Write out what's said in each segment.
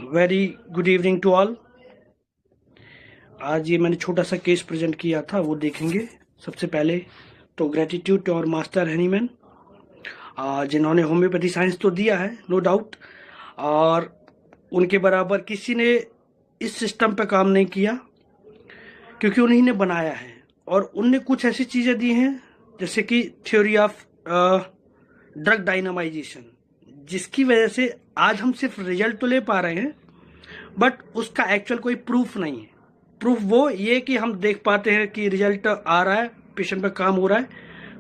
Very good evening to all. आज ये मैंने छोटा सा केस प्रेजेंट किया था, वो देखेंगे। सबसे पहले तो ग्रेटिट्यूड टू और मास्टर हनीमैन, जिन्होंने होम्योपैथी साइंस तो दिया है, नो डाउट, और उनके बराबर किसी ने इस सिस्टम पे काम नहीं किया, क्योंकि उन्हीं ने बनाया है। और उनने कुछ ऐसी चीज़ें दी हैं जैसे कि थ्योरी ऑफ ड्रग डायनामाइजेशन, जिसकी वजह से आज हम सिर्फ रिजल्ट तो ले पा रहे हैं, बट उसका एक्चुअल कोई प्रूफ नहीं है। प्रूफ वो ये कि हम देख पाते हैं कि रिजल्ट आ रहा है, पेशेंट पे काम हो रहा है,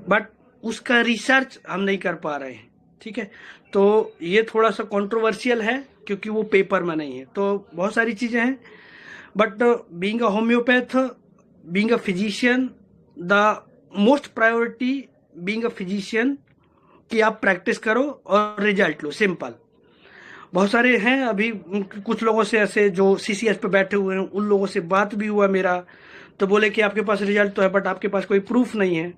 बट उसका रिसर्च हम नहीं कर पा रहे हैं। ठीक है, तो ये थोड़ा सा कंट्रोवर्शियल है, क्योंकि वो पेपर में नहीं है। तो बहुत सारी चीज़ें हैं, but being a homeopath, being a physician, the most priority being a physician कि आप प्रैक्टिस करो और रिजल्ट लो, सिंपल। बहुत सारे हैं अभी, कुछ लोगों से ऐसे जो सीसीएस पे बैठे हुए हैं, उन लोगों से बात भी हुआ मेरा, तो बोले कि आपके पास रिजल्ट तो है बट आपके पास कोई प्रूफ नहीं है।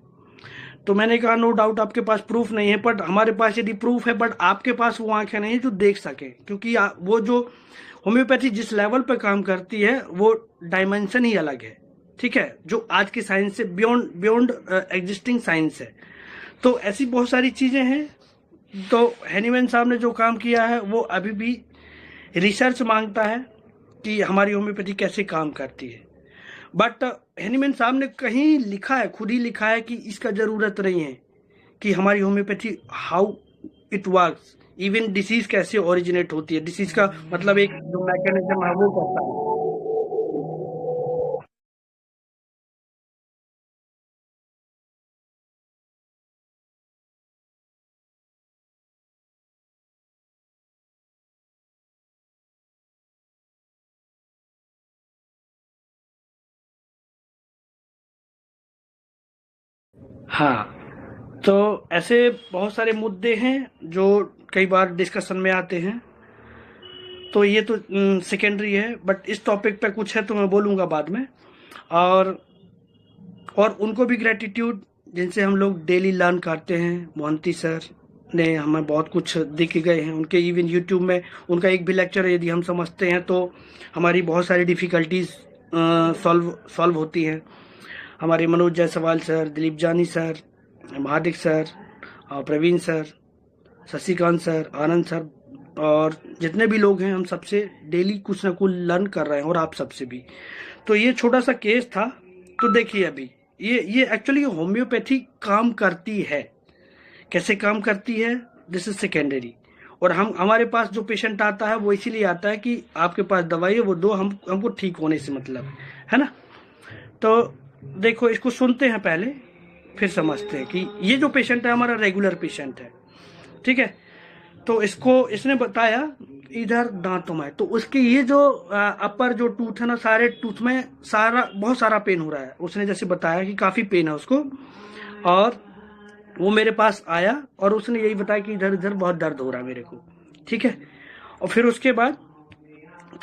तो मैंने कहा नो डाउट आपके पास प्रूफ नहीं है, बट हमारे पास यदि प्रूफ है, बट आपके पास वो आंखें नहीं है जो देख सके, क्योंकि वो जो होम्योपैथी जिस लेवल पे काम करती है वो डायमेंशन ही अलग है। ठीक है, जो आज की साइंस से बियॉन्ड बियॉन्ड एग्जिस्टिंग साइंस है। तो ऐसी बहुत सारी चीजें हैं। तो हैनीमैन साहब ने जो काम किया है वो अभी भी रिसर्च मांगता है कि हमारी होम्योपैथी कैसे काम करती है। बट हैनीमैन साहब ने कहीं लिखा है, खुद ही लिखा है कि इसका जरूरत नहीं है कि हमारी homeopathy how it works, even disease कैसे ओरिजिनेट होती है, डिसीज का मतलब एक जो मैकेनिज्म है वो करता है। हाँ, तो ऐसे बहुत सारे मुद्दे हैं जो कई बार डिस्कशन में आते हैं। तो ये तो सेकेंडरी है, बट इस टॉपिक पे कुछ है तो मैं बोलूँगा बाद में। और उनको भी ग्रेटिट्यूड, जिनसे हम लोग डेली लर्न करते हैं। मोहंती सर ने हमें बहुत कुछ दे के गए हैं, उनके इवन यूट्यूब में उनका एक भी लेक्चर यदि हम समझते हैं तो हमारी बहुत सारी डिफ़िकल्टीज सॉल्व होती हैं। हमारे Manoj Jaiswal sir, Dilip Jani sir, Mahadik sir, Praveen sir, Shashikant sir, Anand sir, और जितने भी लोग हैं, हम सबसे डेली कुछ ना कुछ लर्न कर रहे हैं, और आप सबसे भी। तो ये छोटा सा केस था। तो देखिए अभी ये एक्चुअली होम्योपैथी काम करती है, कैसे काम करती है, दिस इज सेकेंडरी। और हम हमारे पास जो पेशेंट आता है वो इसीलिए आता है कि आपके पास दवाई है, वो दो, हमको ठीक होने से मतलब है ना। तो देखो, इसको सुनते हैं पहले, फिर समझते हैं कि ये जो पेशेंट है हमारा रेगुलर पेशेंट है। ठीक है, तो इसको इसने बताया इधर दांतों में, तो उसके ये जो अपर जो टूथ है ना, सारे टूथ में सारा बहुत सारा पेन हो रहा है। उसने जैसे बताया कि काफी पेन है उसको, और वो मेरे पास आया और उसने यही बताया कि इधर इधर बहुत दर्द हो रहा है मेरे को। ठीक है, और फिर उसके बाद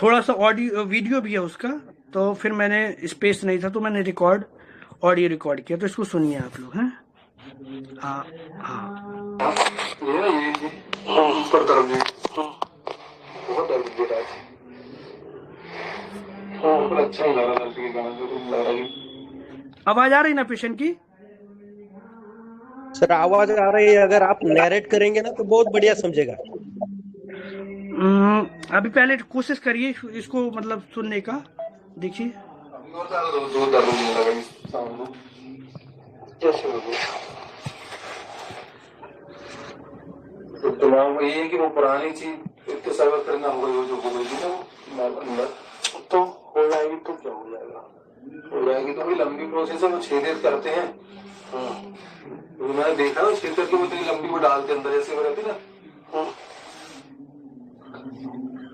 थोड़ा सा ऑडियो वीडियो भी है उसका, तो फिर मैंने स्पेस नहीं था तो मैंने ऑडियो रिकॉर्ड किया, तो इसको सुनिए आप लोग हैं। हाँ हाँ, ये ऊपर तरफ भी बहुत दर्द दे रहा है। हाँ, अच्छा ही लग रहा दर्द के कारण, जरूर लग रहा है। आवाज आ रही ना पेशेंट की? सर आवाज आ रही है, अगर आप नैरेट करेंगे ना तो बहुत बढ़िया समझेगा। अभी पहले कोशिश करिए इसको मतलब सुनने का, देखिए। तो दिमाग में ये है कि वो पुरानी चीज इतने सर्वर करना होगा, वो जो हो गई थी ना वो अंदर, तो हो जाएगी तो क्या हो जाएगा, हो जाएगी तो भी लंबी प्रोसेस है, वो छेदित करते हैं। तो मैंने देखा ना छेद करके वो इतनी लंबी वो डालते अंदर, जैसे वो रहती ना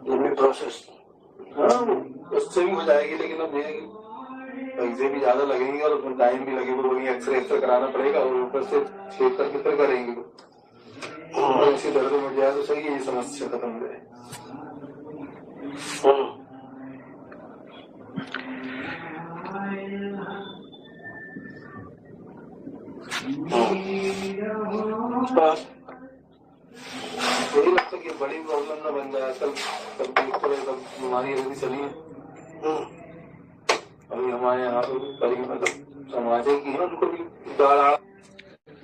लंबी प्रोसेस। हाँ, उससे भी हो जाएगी, लेकिन अब ये पैसे भी ज्यादा लगेंगे और उसमें टाइम भी लगेगा, वही एक्सरे एक्सरे कराना पड़ेगा, और ऊपर से छेद करके फिर करेंगे। ऐसी दर्द मिट जाए तो सही है, ये समस्या खत्म हो जाए। यही लगता है कि बड़ी प्रॉब्लम ना बन जाए। आजकल सब थोड़े सब बीमारी ऐसी चली है। अभी हमारे यहाँ तो करीब मतलब समाज की है, उनको भी दाढ़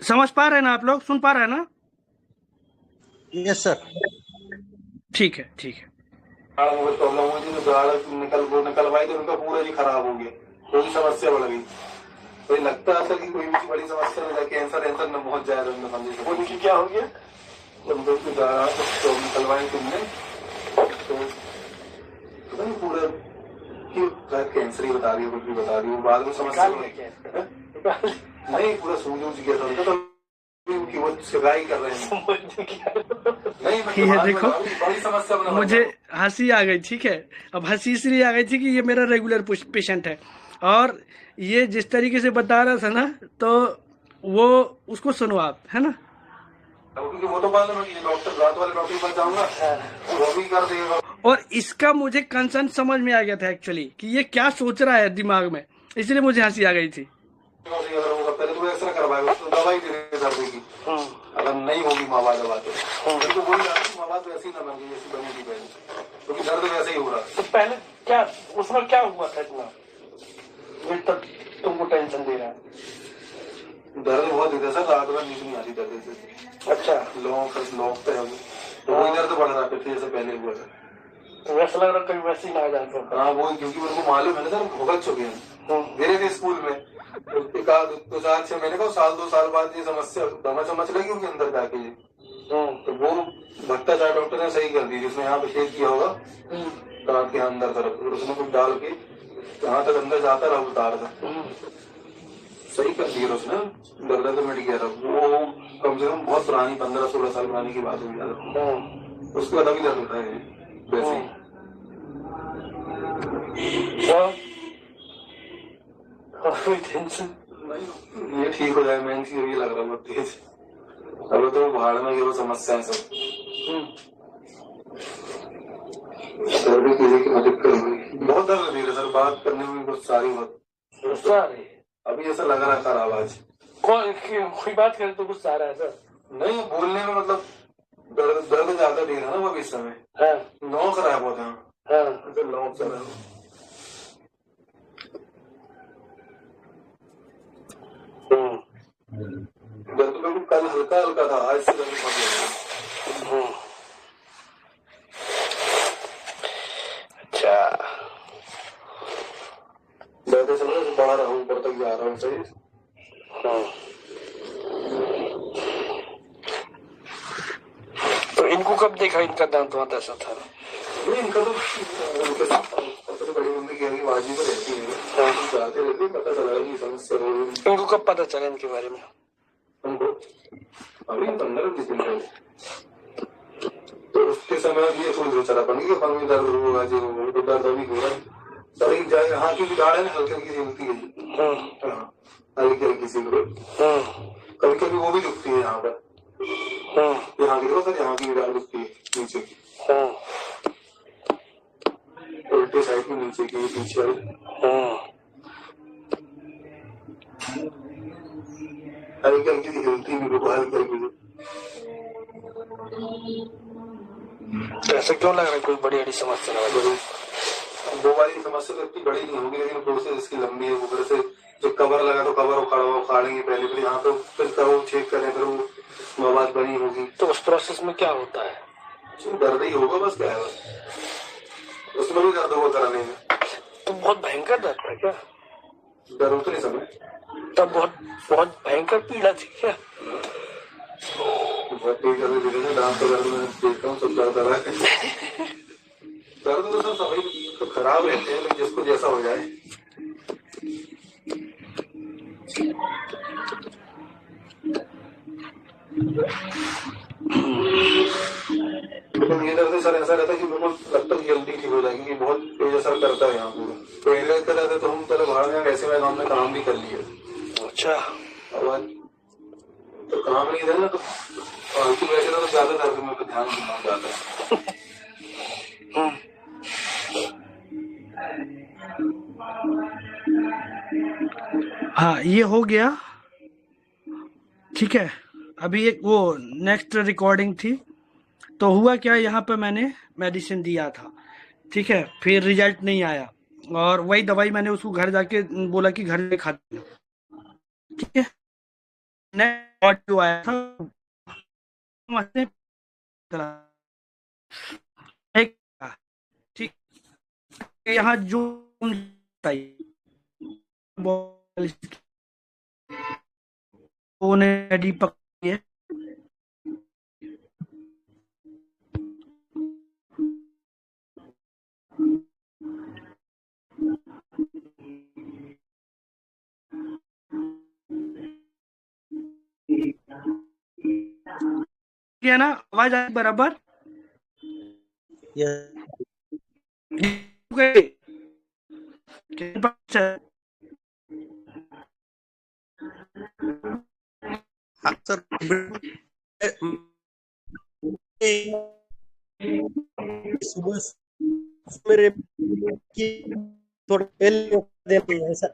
समझ पा रहे हैं ना आप लोग, सुन पा रहे हैं ना? Yes sir. ठीक है, ठीक है। में प्रॉब्लम हुई थी, तो दाढ़ निकलवाई तो उनका पूरा ही खराब हो गया, कोई समस्या बढ़ गई। तो ये लगता है कि कोई भी बड़ी समस्या में कैंसर न पहुंच जाए तो समझे। वो उनकी क्या हो गया, जब उनकी दाढ़ तो निकलवाई तुमने तो पता नहीं पूरा कि कैंसर ही बता दिया, कुछ भी बता दिया, बाद में समस्या नहीं, पूरा सूझ गया था उनका। तो उनकी वो सिकाई कर रहे हैं नहीं, ये देखो, बड़ी समस्या बना। मुझे हंसी आ गई, ठीक है। अब हंसी इसलिए आ गई थी कि ये मेरा रेगुलर पेशेंट है, और ये जिस तरीके से बता रहा था ना, तो वो उसको सुनो आप, है ना? क्योंकि वो तो बाद में डॉक्टर, रात वाले डॉक्टर के पास जाऊंगा, वो भी कर देगा। और इसका मुझे कंसर्न समझ में आ गया था एक्चुअली, कि ये क्या सोच रहा है दिमाग में, इसलिए मुझे हंसी आ गई थी। अगर वो पहले तो एक्सरे करवाएगा, उसको दवाई देने दर्द की, अगर नहीं होगी माँ बाप दवा तो वही माँ बाप वैसे ही ना बन गई जैसी बनी थी पहले, क्योंकि दर्द वैसे ही हो रहा। तो पहले क्या उसमें क्या हुआ था इतना तक तुमको टेंशन दे रहा है? दर्द बहुत देता सर, रात भर नींद नहीं आती दर्द से। अच्छा, लॉन्ग पे हम तो वही दर्द बढ़ रहा है जैसे पहले हुआ था। तो वैसा लग रहा कहीं वैसे ही ना आ जाए। हाँ वही, क्योंकि मेरे को मालूम है ना सर, भुगत चुके हैं मेरे थे स्कूल में। एक आध 2-4-6 महीने का, 1-2 साल बाद ये समस्या समझ लगी उनके अंदर जाके, तो वो भट्टाचार्य डॉक्टर ने सही कर दी, जिसने यहाँ पे छेद किया होगा काट के अंदर तरफ, और उसने कुछ डाल के जहाँ तक अंदर जाता रहा उतार था, सही कर दिया उसने, दर्द तो मिट गया था। वो कम से कम बहुत पुरानी 15-16 साल पुरानी की बात हुई था, उसके बाद अभी दर्द होता है वैसे ही। ये ठीक हो जाए, मैं ये लग रहा है बहुत तेज। अब तो भाड़ में ये वो समस्या है सब। सर्दी की दिक्कत हुई, बहुत दर्द दे रहा सर, बात करने में बहुत सारी बहुत अभी ऐसा लग रहा खराब आज। कोई बात करे तो गुस्सा आ रहा है सर? नहीं, बोलने में मतलब दर्द ज्यादा दे रहा ना वो इस समय। नौ खराब होते हैं, नौ खराब। दर्द बिल्कुल कल हल्का हल्का था, आज से दर्द बहुत हो। अच्छा, दर्द समय से बढ़ा रहा हूँ, ऊपर तक जा रहा हूँ सही। तो इनको कब देखा, इनका दांत वांत ऐसा था? नहीं, इनका तो बड़ी मम्मी की बाजी में रहती है, जाते रहते पता चला कि समस्या हो रही है। इनको कब पता चला इनके बारे में? हमको अभी 15-20 दिन पहले, तो उसके समय भी थोड़ी बेचारा बन गया, पंग में दर्द होगा जो तो दर्द अभी हो रहा है। शरीर जाए, यहाँ की दाढ़ है हल्की हल्की हिलती है, हल्की हल्की सी, कभी कभी वो भी दुखती है यहाँ पर। यहाँ की देखो सर, यहाँ की दाढ़ दुखती है नीचे की, उल्टे साइड में नीचे की पीछे हल्की हल्की सी हिलती है, हल्की हल्की। ऐसा क्यों लग रहा है कोई बड़ी बड़ी समस्या ना हो? वो वाली समस्या तो इतनी बड़ी नहीं होगी, लेकिन प्रोसेस इसकी लंबी है। वो से जो कवर लगा तो कवर उखाड़ेंगे पहले, फिर यहाँ पे फिर करो चेक करें, फिर वो मवाद बनी होगी। तो उस प्रोसेस में क्या होता है? दर्द ही होगा बस, क्या है बस, उसमें भी दर्द होगा कराने में। तो बहुत भयंकर दर्द है क्या? दर्द उतने समय तब बहुत बहुत भयंकर पीड़ा थी क्या? दांत तो दर्द में देखता हूँ, सब दर्द रहा है। दर्द तो सब सभी तो खराब रहते हैं, जिसको जैसा हो जाए। लेकिन ये दर्द सर ऐसा रहता है कि बिल्कुल लगता है जल्दी ठीक हो जाएगी, बहुत तेज असर करता है यहाँ पूरा। तो इलाज कर रहे थे तो हम पहले बाहर में ऐसे में हमने काम भी कर लिया। अच्छा, अब तो काम नहीं था ना, तो वैसे तो ज्यादा दर्द में ध्यान देना जाता है। हाँ, ये हो गया, ठीक है। अभी एक वो नेक्स्ट रिकॉर्डिंग थी, तो हुआ क्या, यहाँ पे मैंने मेडिसिन दिया था, ठीक है, फिर रिजल्ट नहीं आया, और वही दवाई मैंने उसको घर जाके बोला कि घर में खा देना, ठीक है। नेक्स्ट जो आया था एक, ठीक, यहाँ जो दीपक है, क्या ना, आवाज आई बराबर? हाँ सर, सुबह मेरे की थोड़ा पहले देते हैं ऐसा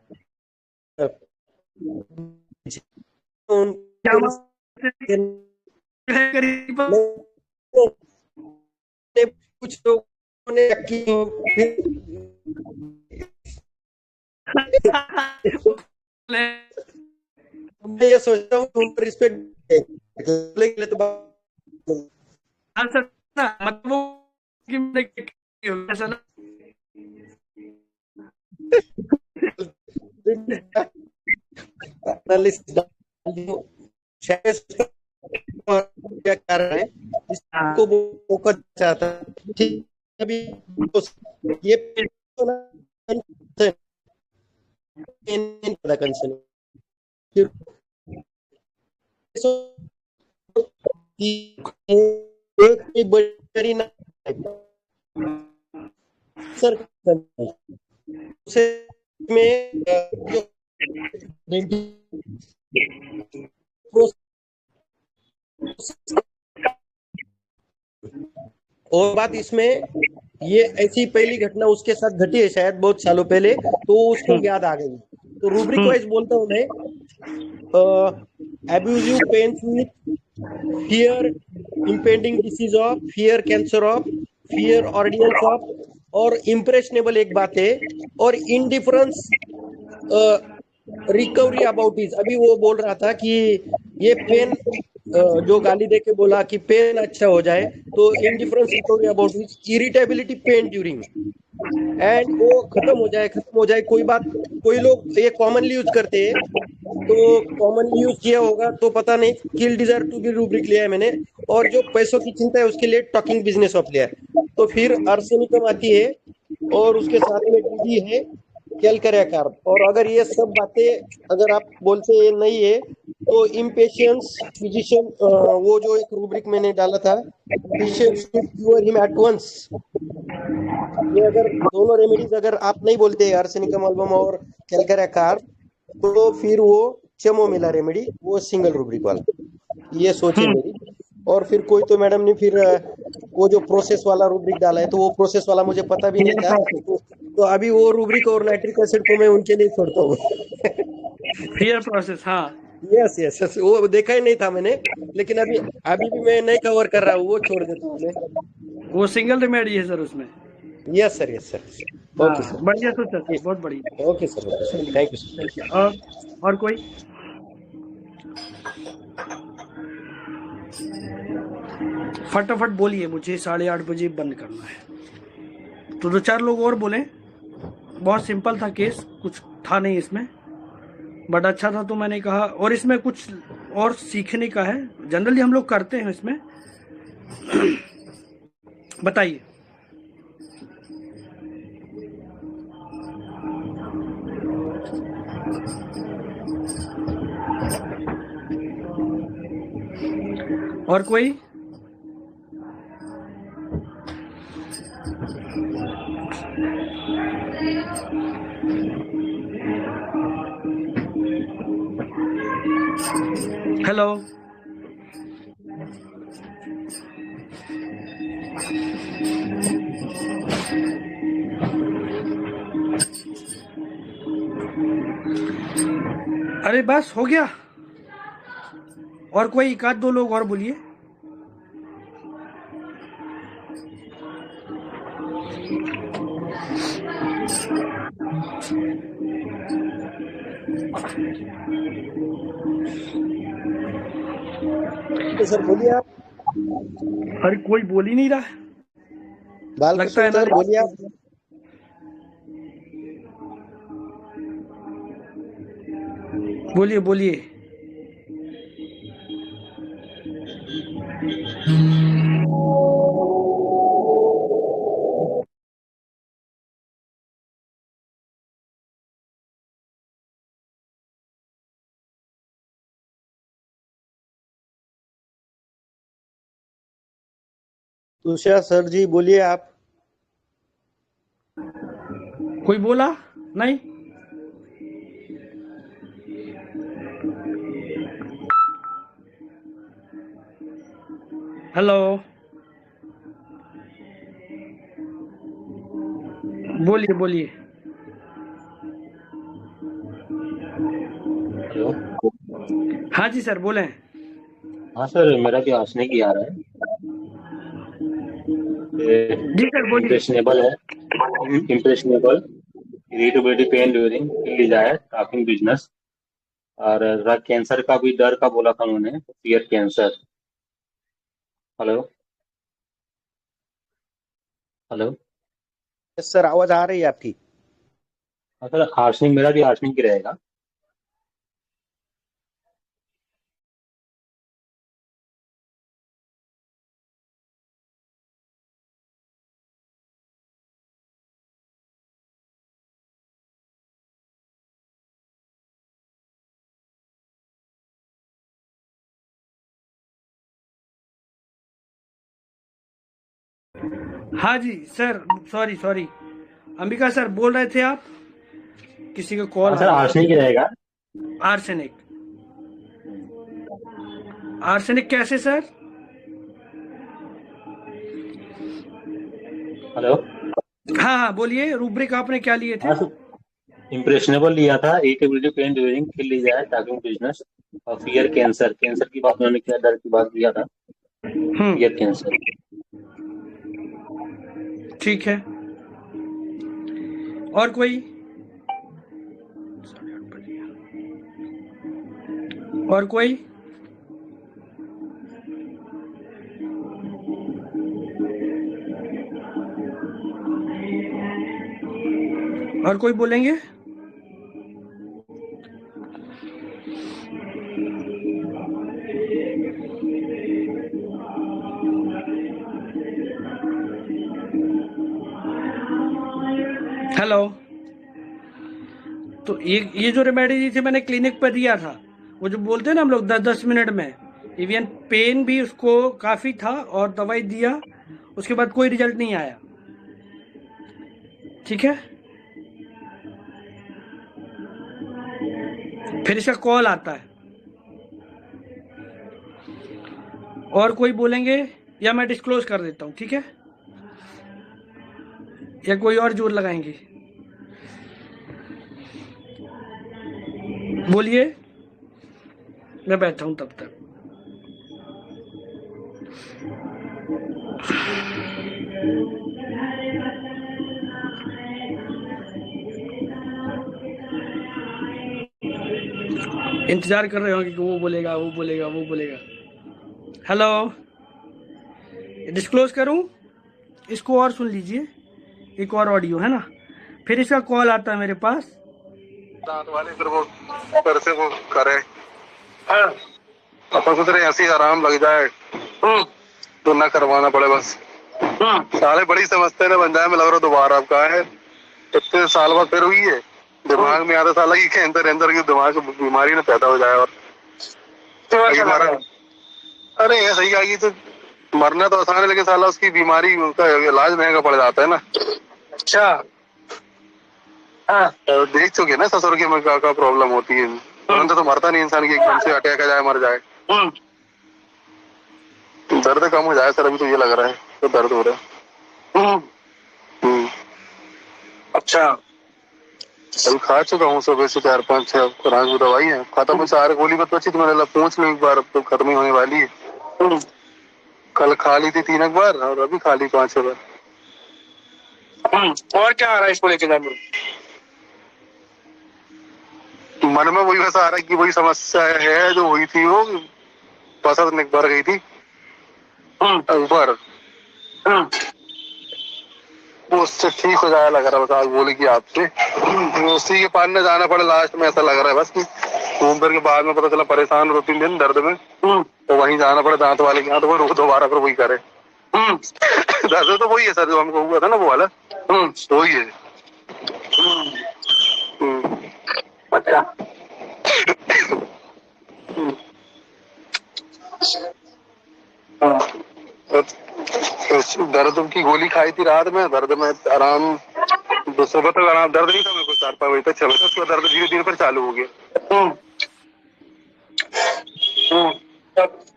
कुछ लोगों ने मैं ये सोचता हूँ उनको रिस्पेक्ट तो मतलब वो ऐसा ना क्या कारण है इसको वो चाहता है, ठीक, अभी ये कंसर्न एक बड़ी ना सर उसे में और बात इसमें ये ऐसी पहली घटना उसके साथ घटी है शायद बहुत सालों पहले, तो उसको याद आ गई। तो रूब्रिक वाइज बोलता हूँ मैं, abusive pains with fear, impending disease of, fear cancer of, fear audience of, और impressionable एक बात है, और indifference रिकवरी अबाउट इज। अभी वो बोल रहा था कि ये पेन जो गाली दे के बोला कि पेन अच्छा हो जाए, तो indifference recovery about is, irritability pain during, and वो खत्म हो जाए कोई बात। कोई लोग ये कॉमनली यूज करते हैं, तो कॉमनली यूज किया होगा तो पता नहीं, किल डिजायर टू बी रूब्रिक लिया है मैंने, और जो पैसों की चिंता है उसके लिए टॉकिंग बिजनेस ऑफ लिया है। तो फिर आर्सेनिकम आती है, और उसके साथ में डीडी है, कैलकरिया कार्ब। और अगर ये सब बातें अगर आप बोलते हैं नहीं है, तो इम्पेशियंस फिजिशियन, वो जो एक रूब्रिक मैंने डाला था, physician should cure him at once. ये अगर दोनों रेमेडीज अगर आप नहीं बोलते आर्सेनिकम अल्बम और कैलकरिया कार्ब, तो फिर वो चमो मिला रेमेडी, वो सिंगल रूब्रिक वाला, ये सोचे मेरी। और फिर कोई तो मैडम ने फिर वो जो प्रोसेस वाला रूब्रिक डाला है, तो वो प्रोसेस वाला मुझे पता भी नहीं था, तो अभी वो रूब्रिक और नाइट्रिक एसिड को मैं उनके लिए छोड़ता हूँ। फियर प्रोसेस, हाँ यस यस यस, वो देखा ही नहीं था मैंने, लेकिन अभी भी मैं नहीं कवर कर रहा हूँ, वो छोड़ देता हूँ मैं। वो सिंगल रेमेडी है सर उसमें। Yes sir, yes sir, okay sir, बढ़िया सोचा सर, बहुत बढ़िया। Okay sir, okay sir, thank you sir. और कोई? फटाफट बोलिए, मुझे 8:30 बजे बंद करना है। तो 2-4 लोग और बोले। बहुत सिंपल था केस, कुछ था नहीं इसमें, बट अच्छा था, तो मैंने कहा। और इसमें कुछ और सीखने का है, जनरली हम लोग करते हैं इसमें। बताइए। और कोई? हेलो, अरे बस हो गया। और कोई 1-2 लोग और बोलिए। तो सर बोलिए आप। अरे कोई बोल ही नहीं रहा है, लगता है बालकृष्ण सर बोलिए आप। बोलिए बोलिए। तुषार सर जी बोलिए आप। कोई बोला नहीं? हेलो, बोलिए बोलिए। हेलो। हाँ जी सर बोलें। हाँ सर, मेरा भी आर्सेनिक ही आ रहा है। जी सर बोलिए। इम्प्रेशनेबल है, impressionable, irritability, pain during desire, talking business, और कैंसर का भी डर का बोला था उन्होंने, fear cancer. Hello hello. Yes sir, आवाज आ रही है आपकी। हाँ सर, आर्सेनिक मेरा भी आर्सेनिक ही रहेगा। हाँ जी sir, sorry sorry, Ambika sir बोल रहे थे आप, किसी का कॉल हाँ आ सर, गया आर्सेनिक ही रहेगा। था। आर्सेनिक, आर्सेनिक कैसे सर? हेलो। हाँ हाँ बोलिए, रूब्रिक आपने क्या लिए थे? हाँ सर, इम्प्रेशनेबल लिया था, irritability, pain during desire, talking business, और फियर कैंसर। कैंसर की बात उन्होंने किया, डर की बात किया था, फियर कैंसर। ठीक है। और कोई? और कोई? और कोई बोलेंगे? हेलो। तो ये जो रेमेडी दी थी मैंने क्लिनिक पर दिया था, वो जो बोलते हैं ना हम लोग 10-10 मिनट में, इवन पेन भी उसको काफ़ी था और दवाई दिया, उसके बाद कोई रिजल्ट नहीं आया। ठीक है, फिर इसका कॉल आता है। और कोई बोलेंगे या मैं डिस्क्लोज कर देता हूँ? ठीक है, या कोई और जोर लगाएंगे? बोलिए, मैं बैठा हूँ तब तक। इंतजार कर रहे होंगे कि वो बोलेगा वो बोलेगा वो बोलेगा। हेलो, डिस्क्लोज करूं? इसको और सुन लीजिए, एक और ऑडियो है ना, फिर इसका कॉल आता है मेरे पास। दांत वाले फिर वो फिर से वो करे। हाँ। अपन सोच रहे ऐसे ही आराम लग जाए तो ना करवाना पड़े बस। साले बड़ी समझते ना बन जाए, मैं लग रहा दोबारा अब कहा है इतने साल बाद फिर हुई है। दिमाग में आता साला कि अंदर अंदर की दिमाग की बीमारी ना पैदा हो जाए। और अरे ये सही आएगी तो मरना तो आसान है, लेकिन साला उसकी बीमारी का इलाज महंगा पड़ जाता है ना। अच्छा। हाँ। देख चुके ना ससुर के में क्या प्रॉब्लम होती है। तुरंत तो मरता नहीं इंसान की, एकदम से अटैक आ जाए मर जाए। दर्द कम हो जाए सर, अभी तो ये लग रहा है तो दर्द हो रहा है। अच्छा। अभी खा चुका हूँ सुबह से 4-5-6 खुराक की दवाई है, खत्म है सारे। गोली बत बची तो मैंने पूछ ली एक बार, अब तो खत्म ही होने वाली है। कल खा ली थी 3 बार और अभी खा ली 5-6 बार। और क्या आ रहा है इसको लेके जाने मन में? वही बस आ रहा है कि वही समस्या है जो हुई थी, वो बसत में भर गई थी ऊपर, वो उससे ठीक हो जाए लग रहा है। बस आज बोले कि आपसे उसी के पास में जाना पड़े लास्ट में, ऐसा लग रहा है बस कि घूम फिर के बाद में पता चला परेशान 2-3 दिन दर्द में, तो वहीं जाना पड़े दांत वाले के यहाँ, तो वो दोबारा फिर वही करे। दर्द तो वही है सर जो हमको हुआ था ना, वो वाला वही है। अच्छा दर्द की गोली खाई थी रात में, दर्द में आराम, सुबह तक आराम, दर्द नहीं था मेरे को, 4-5 बजे तक, 6 बजे तक उसका दर्द धीरे धीरे पर चालू हो गया।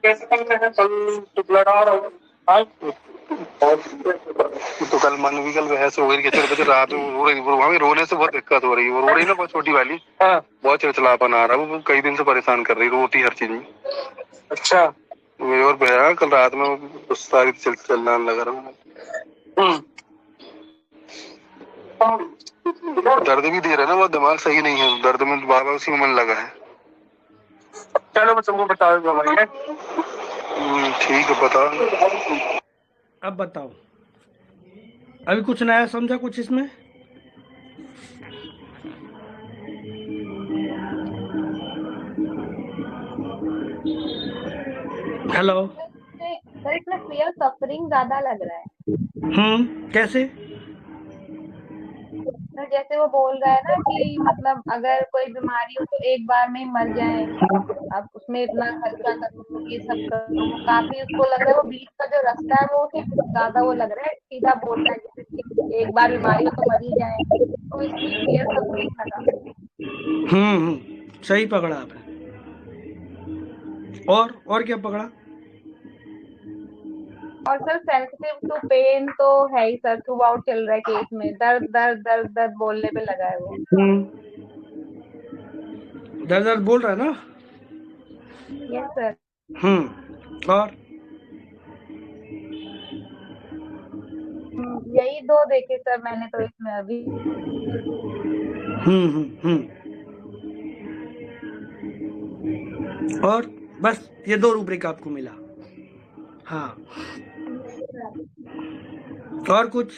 कैसे कल ब्लड आ रहा है तो कल मन भी कल बहस हो गई, बजे रात में रो रही, वहां रोने से बहुत दिक्कत हो रही है। वो रो रही ना बहुत छोटी वाली, बहुत चिड़चिड़ापन आ रहा है, वो कई दिन से परेशान कर रही, रोती हर चीज में। अच्छा मेरे और भैया कल रात में गुस्सा चलना लगा रहा, दर्द भी दे रहा है ना, वो दिमाग सही नहीं है, दर्द में बाबा उसी में मन लगा है। चलो मैं तुमको बता दूंगा। ठीक है बताओ। अब बताओ, अभी कुछ नया समझा कुछ इसमें? हेलो सर, इसमें फियर सफरिंग ज्यादा लग रहा है। कैसे? सर जैसे वो बोल रहा है ना कि मतलब अगर कोई बीमारी हो तो एक बार में ही मर जाए, अब उसमें इतना खर्चा करो, ये सब करो, काफी उसको लग रहा है वो बीच का जो रास्ता है वो ज्यादा वो लग रहा है, सीधा बोल रहा है जैसे कि एक बार बीमारी हो तो मर ही जाए, तो इसलिए फियर सफरिंग लगा। सही पकड़ा आपने। और क्या पकड़ा? और सर सेंसिटिव टू पेन तो है ही सर, थ्रू आउट चल रहा है केस में, दर्द दर्द दर्द दर्द बोलने पे लगा है वो। दर्द दर्द बोल रहा है ना? Yes sir. और यही 2 देखे सर मैंने तो इसमें अभी। और बस ये 2 रूब्रिक आपको मिला? हाँ, और कुछ?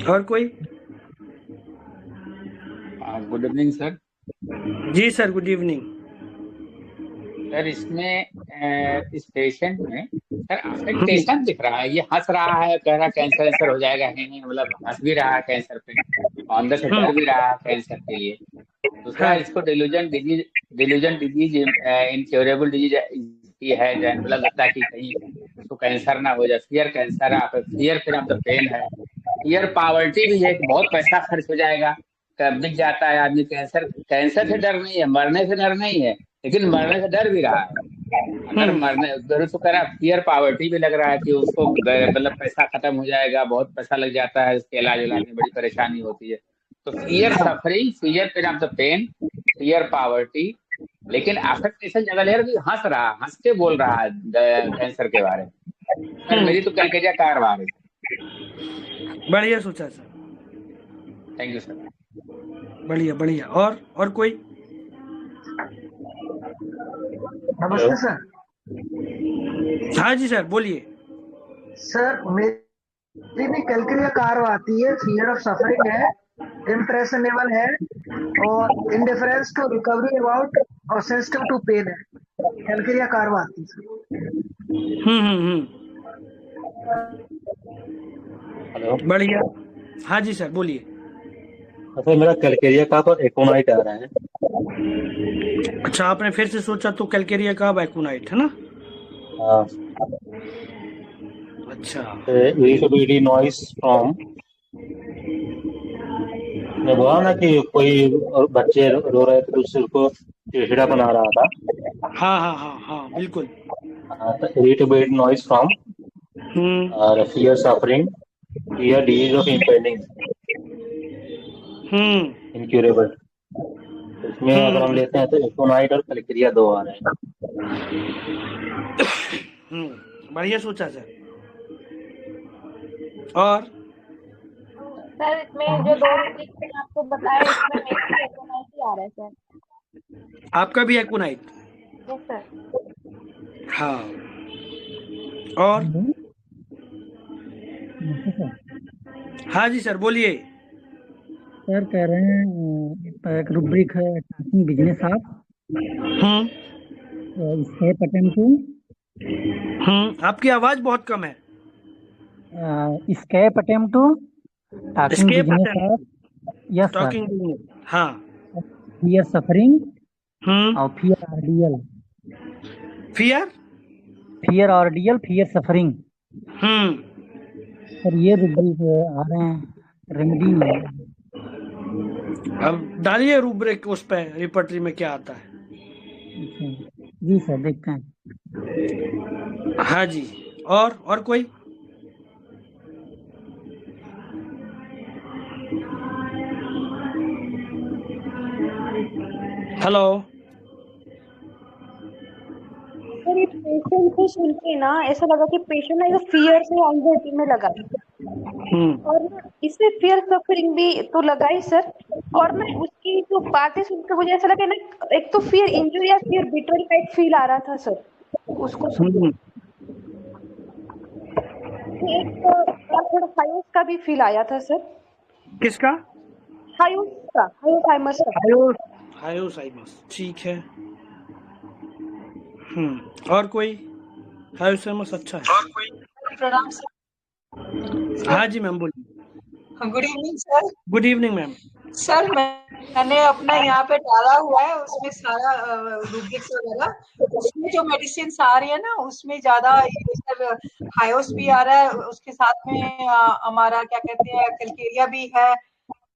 और कोई? Good evening sir. जी सर, गुड इवनिंग सर इसमें इस पेशेंट में सर अफेक्टेशन दिख रहा है, ये हंस रहा है, कह रहा कैंसर कैंसर हो जाएगा, नहीं मतलब हंस भी रहा है कैंसर पे, अंदर से डर भी रहा है कैंसर के लिए। दूसरा इसको डिल्यूजन डिजीज इनक्योरेबल डिजीज है, मतलब लगता है कि कहीं उसको कैंसर ना हो जाए, फियर कैंसर, फियर फिर अब पेन है, फियर पॉवर्टी भी है कि बहुत पैसा खर्च हो जाएगा, बिक जाता है आदमी। कैंसर से डर नहीं है, मरने से डर नहीं है, लेकिन मरने से डर भी रहा है। अगर मरने डर तो कह रहा फियर पॉवर्टी भी लग रहा है कि उसको मतलब पैसा खत्म हो जाएगा, बहुत पैसा लग जाता है, उसके इलाज में बड़ी परेशानी होती है। तो fear suffering, fear fear of the pain, fear poverty, लेकिन अफेक्टेशन ज्यादा ले रहा, हंस रहा, हंस के बोल रहा है कैंसर के बारे में। सर मेरी तो कैलकेजिया कारवार है। बढ़िया सोचा सर, थैंक यू सर। बढ़िया बढ़िया। और कोई? नमस्ते सर। हाँ जी सर, बोलिए। सर मेरी भी कैलकेजिया कारव आती है, फियर ऑफ सफरिंग है, इम्प्रेशनेबल है, और इंडिफरेंस टू रिकवरी अबाउट और सेंसिटिव टू पेन है। कैलकेजिया कारव आती है सर। हेलो, बढ़िया। हाँ जी सर, बोलिए। अच्छा मेरा कैलकेरिया का पर एकोनाइट आ रहा है। अच्छा, आपने फिर से सोचा तो कैलकेरिया का एकोनाइट है ना? हाँ। अच्छा, इरिटेबिलिटी नॉइस फ्रॉम, मैं बोला ना कि कोई बच्चे रो रहे थे तो उससे उसको चिड़चिड़ा बना रहा था। हाँ हाँ हाँ हाँ, बिल्कुल। तो इरिटेबिलिटी नॉइस फ्रॉम और fear suffering clear disease of impending hmm incurable. इसमें अगर हम लेते हैं तो एकोनाइट और कैलकेरिया 2 आ रहे हैं। बढ़िया सोचा सर। और सर इसमें जो 2 रूब्रिक मैंने आपको बताया, इसमें मेरा भी एकोनाइट ही आ रहा है सर। आपका भी एक्वनाइट? Yes sir. हाँ। और हाँ जी सर बोलिए। सर कह रहे हैं एक रुब्रिक है टास्किंग बिजनेस आप हम्म स्केप अटेम्प्ट टू आपकी आवाज बहुत कम है। Escape attempt to tasking escape business attempt आप यस सर टॉकिंग। हाँ। फियर सफरिंग हम्म और fear ordeal fear. Fear ordeal fear suffering hmm sir ये रुब्रिक आ रहे हैं रेमेडी में। अब डालिए रूब्रिक उस पे रिपर्टरी में क्या आता है। अच्छा, जी सर देखते हैं। हाँ जी। और कोई? हेलो। सर ये पेशेंट को सुन के ना ऐसा लगा कि पेशेंट ना फियर से एंजाइटी में लगा और ना इससे फियर सफरिंग भी तो लगा ही सर। और ना उसकी जो बातें सुनकर मुझे ऐसा लगा ना, एक तो फियर इंजरी या फियर बिट्रेयल टाइप फील आ रहा था सर उसको सुन के। एक और थोड़ा हायोस का भी फील आया था सर। किसका? हायोस का, हायोसाइमस का। हायोसाइमस ठीक है। और कोई? हायोसाइमस अच्छा है। प्रणाम सर। हाँ जी मैम बोलिए। Good evening sir. Good evening ma'am. Sir मैंने अपना यहाँ पे डाला हुआ है, उसमें सारा रूब्रिक्स वगैरह, उसमें जो मेडिसिन आ रही है ना उसमें ज्यादा सर हायोस भी आ रहा है, उसके साथ में हमारा क्या कहते हैं कैलकेरिया भी है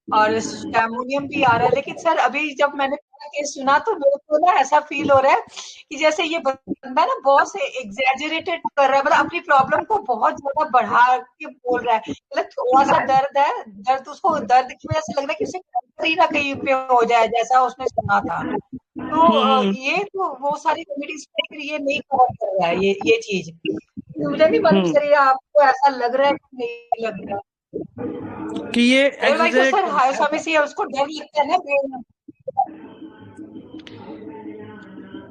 और स्टैमोनियम भी आ रहा है। लेकिन सर अभी जब मैंने केस सुना तो मेरे को ना ऐसा फील हो रहा है कि जैसे ये बंदा ना बहुत से एग्जैजरेटेड कर रहा है, मतलब अपनी प्रॉब्लम को बहुत ज्यादा बढ़ा के बोल रहा है। मतलब थोड़ा सा दर्द है, दर्द उसको दर्द की वजह से लग रहा है कि उसे कैंसर ही ना कहीं पे हो जाए जैसा उसने सुना था। तो ये तो वो सारी रेमेडीज फिर ये नहीं कवर कर रहा है ये चीज। मुझे नहीं मालूम सर ये आपको ऐसा लग रहा है कि नहीं लग रहा कि ये है तो सर हायोसाइमस से उसको डर लगता है ना ब्रेन में।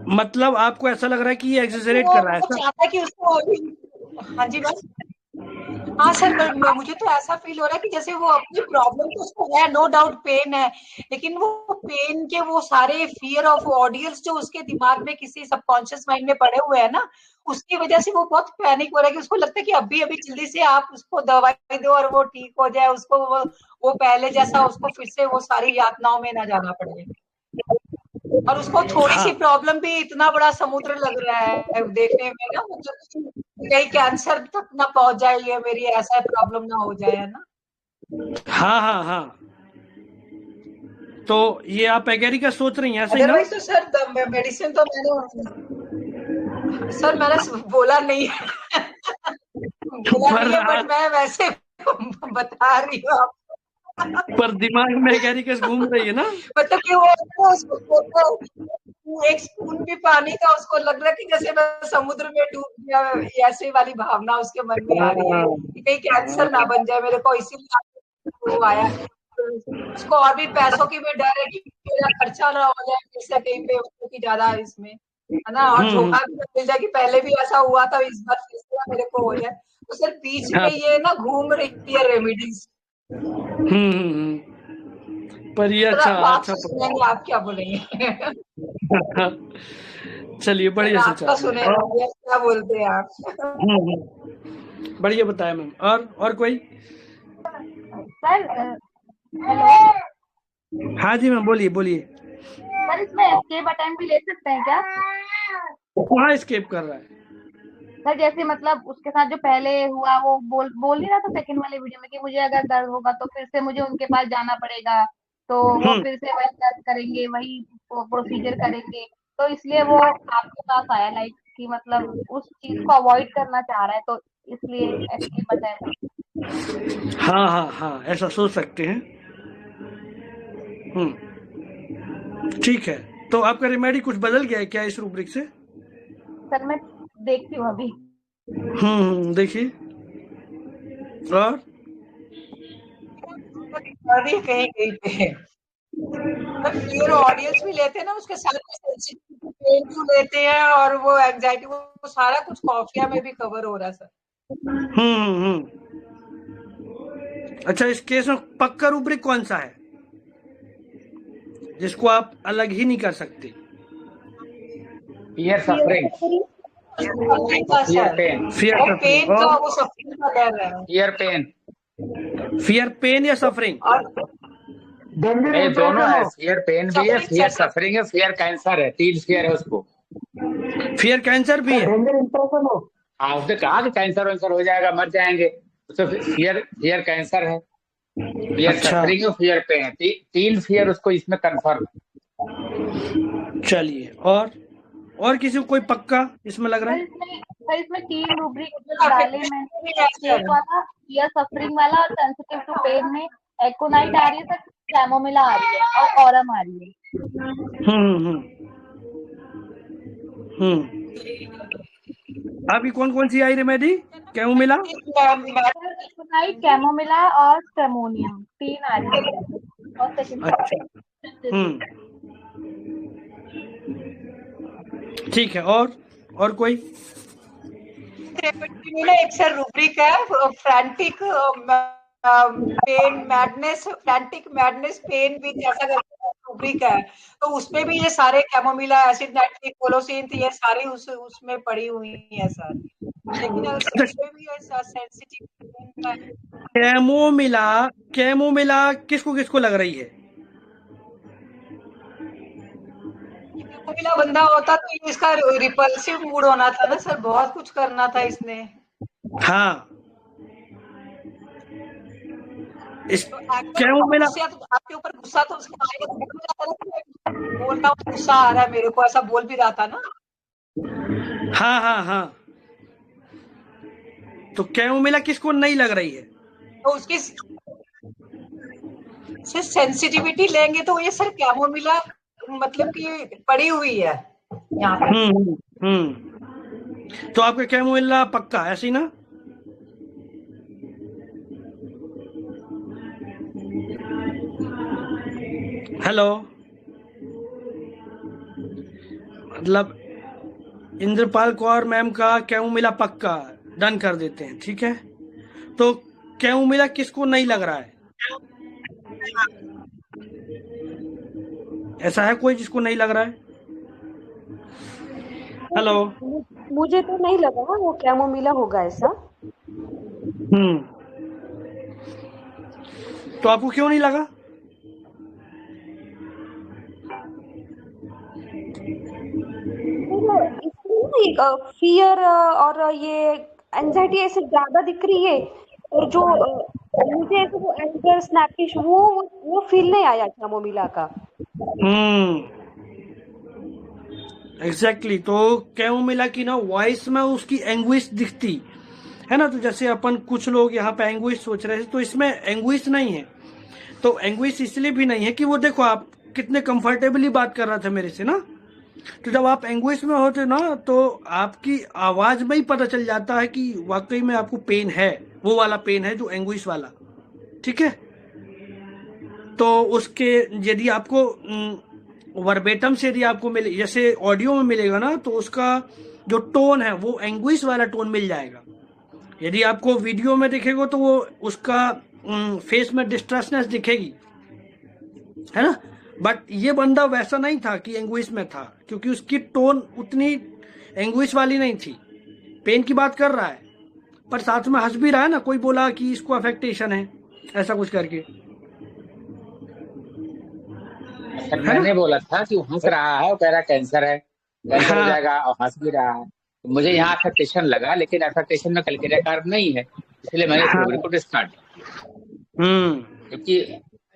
मतलब आपको ऐसा लग रहा है कि ये एक्सेजरेट कर रहा है वो चाहता है कि उसको। हाँ जी बस। हाँ सर मुझे तो ऐसा फील हो रहा है कि जैसे वो अपनी प्रॉब्लम तो उसको है, नो डाउट पेन है, लेकिन वो पेन के वो सारे फियर ऑफ ऑडियंस जो उसके दिमाग में किसी सबकॉन्शियस माइंड में पड़े हुए हैं ना, उसकी वजह से वो बहुत पैनिक हो रहा है कि उसको लगता है कि अभी अभी जल्दी से आप उसको दवाई दो और वो ठीक हो जाए, उसको वो पहले जैसा उसको फिर से वो सारी यातनाओं में ना जाना पड़े। और उसको थोड़ी सी प्रॉब्लम भी इतना बड़ा समुद्र लग रहा है देखने में ना, मतलब कहीं कैंसर तक ना पहुंच जाए ये मेरी ऐसा प्रॉब्लम ना हो जाए, है ना। हाँ। तो ये आप एगेरिका सोच रही हैं ऐसे ही ना? अदरवाइज तो सर मेडिसिन तो मैंने बोला नहीं है बट मैं वैसे बता रही हूँ आप। पर दिमाग में एगेरिकस घूम रही है ना? मतलब कि वो एक स्पून भी पानी का उसको लग रहा है कि जैसे मैं समुद्र में डूब गया, ऐसे वाली भावना उसके मन में आ रही है कि कहीं कैंसर ना बन जाए मेरे को, इसीलिए वो आया। उसको और भी पैसों की भी डर है कि मेरा खर्चा ना हो जाए फिर से कहीं पे उसको की ज्यादा इसमें, है ना, और धोखा भी मिल जाए कि पहले भी ऐसा हुआ था इस बार फिर से मेरे को हो जाए। तो सर बीच में ये ना घूम रही है रेमेडीज। पर ये तो अच्छा आप अच्छा सुनेंगे, आप क्या बोलेंगे? चलिए बढ़िया आपका सोचा। सुनेंगे क्या बोलते हैं आप? बढ़िया बताया मैम। और कोई? Sir hello. हाँ जी मैम बोलिए। सर इसमें एस्केप अटेम्प्ट भी ले सकते हैं क्या? कहाँ एस्केप कर रहा है? सर जैसे मतलब उसके साथ जो पहले हुआ वो बोल नहीं रहा था सेकंड वाले वीडियो में कि मुझे अगर दर्द होगा तो फिर से मुझे उनके पास जाना पड़ेगा, तो वो फिर से वही दर्द करेंगे, वही प्रोसीजर करेंगे, तो इसलिए वो आपके पास आया लाइक कि मतलब उस चीज को अवॉइड करना चाह रहा है, तो इसलिए एस्केप अटेम्प्ट। हाँ हाँ हाँ, ऐसा सोच सकते हैं। ठीक है, तो आपका रेमेडी कुछ बदल गया है क्या इस रूब्रिक से? सर मैं देखती हूँ अभी। देखिए। और कहीं कहीं पे फिर ऑडियंस भी लेते हैं ना, उसके साथ सेंसिटिव पेन भी लेते हैं, और वो एंजाइटी, वो सारा कुछ कॉफिया में भी कवर हो रहा है सर। अच्छा, इस केस में पक्का रूब्रिक कौन सा है जिसको आप अलग ही नहीं कर सकते? Fear suffering, fear pain, fear pain का, वो सफरिंग का डर है। फियर पेन, फियर पेन या सफरिंग? नहीं दोनों है, फियर पेन भी है, फियर सफरिंग है, फियर कैंसर है, 3 फियर है उसको। फियर कैंसर भी है? आपने कहा कि कैंसर वैंसर हो जाएगा, मर जाएंगे, तो फियर कैंसर है, फियर सफरिंग है, फियर पेन है, 3 फियर उसको इसमें कंफर्म है। चलिए, और किसी को कोई पक्का इसमें लग रहा है? सर इसमें 3 रूब्रिक डाले मैंने, एक वाला फियर सफरिंग वाला, और सेंसिटिव टू पेन में एकोनाइट आ रही है सर, कैमोमिला आ रही है, और ऑरम आ रही है। अभी कौन सी आई रेमेडी? कैमोमिला, एकोनाइट, कैमोमिला और स्टेमोनिया, 3 आ रही है। अच्छा, ठीक है। और कोई? एक सर रूब्रिक है, frantic pain madness, frantic madness pain भी ऐसा रूब्रिक है, तो उसमें भी ये सारे कैमोमिला, एसिड नाइट्रिक, कोलोसिन, ये सारी उसमें पड़ी हुई है सर। लेकिन उसमें भी सेंसिटिव कैमोमिला किसको लग रही है? कैमोमिला बंदा होता तो इसका रिपल्सिव मूड होना था ना सर, बहुत कुछ करना था इसने। हाँ, कैमोमिला आपके ऊपर गुस्सा तो बोल रहा हूँ, गुस्सा आ रहा है मेरे को, ऐसा बोल भी रहा था ना। हाँ, तो कैमोमिला किसको नहीं लग रही है? तो उसकी सेंसिटिविटी लेंगे तो ये सर कैमोमिला मतलब कि पड़ी हुई है यहाँ पे। तो आपका कैमोमिला पक्का, ऐसी ना? हेलो, मतलब इंद्रपाल कौर मैम का कैमोमिला पक्का डन कर देते हैं, ठीक है। तो कैमोमिला किसको नहीं लग रहा है? ऐसा है कोई जिसको नहीं लग रहा है? हेलो, मुझे तो नहीं लगा वो कैमोमिला होगा ऐसा। तो आपको क्यों नहीं लगा? फियर और ये एंजाइटी ऐसे ज्यादा दिख रही है, और जो मुझे ऐसे वो एंगर, स्नैपिश, वो फील नहीं आया कैमोमिला का। एग्जैक्टली। तो कैमोमिला की ना वॉइस में उसकी एंग्विश दिखती है ना, तो जैसे अपन कुछ लोग यहाँ पे एंग्विश सोच रहे थे, तो इसमें एंग्विश नहीं है। तो एंग्विश इसलिए भी नहीं है कि वो देखो आप कितने कंफर्टेबली बात कर रहा था मेरे से ना, तो जब आप एंग्विश में होते ना तो आपकी आवाज में ही पता चल जाता है कि वाकई में आपको पेन है, वो वाला पेन है जो एंग्विश वाला, ठीक है। तो उसके यदि आपको वर्बेटम से यदि आपको मिले, जैसे ऑडियो में मिलेगा ना, तो उसका जो टोन है वो एंग्विश वाला टोन मिल जाएगा। यदि आपको वीडियो में दिखेगा तो वो उसका फेस में डिस्ट्रेसनेस दिखेगी, है ना। बट ये बंदा वैसा नहीं था कि एंग्विश में था, क्योंकि उसकी टोन उतनी एंग्विश वाली नहीं थी। पेन की बात कर रहा है पर साथ में हंस भी रहा है ना, कोई बोला कि इसको अफेक्टेशन है ऐसा कुछ करके। मैंने बोला था कि हंस रहा है, वो कह रहा कैंसर है, कैंसर हो जाएगा, और हंस भी रहा है। तो मुझे यहाँ अफेक्टेशन लगा, लेकिन अफेक्टेशन में कलकेरिया कार्ब नहीं है, इसलिए मैंने रिपोर्ट स्टार्ट किया।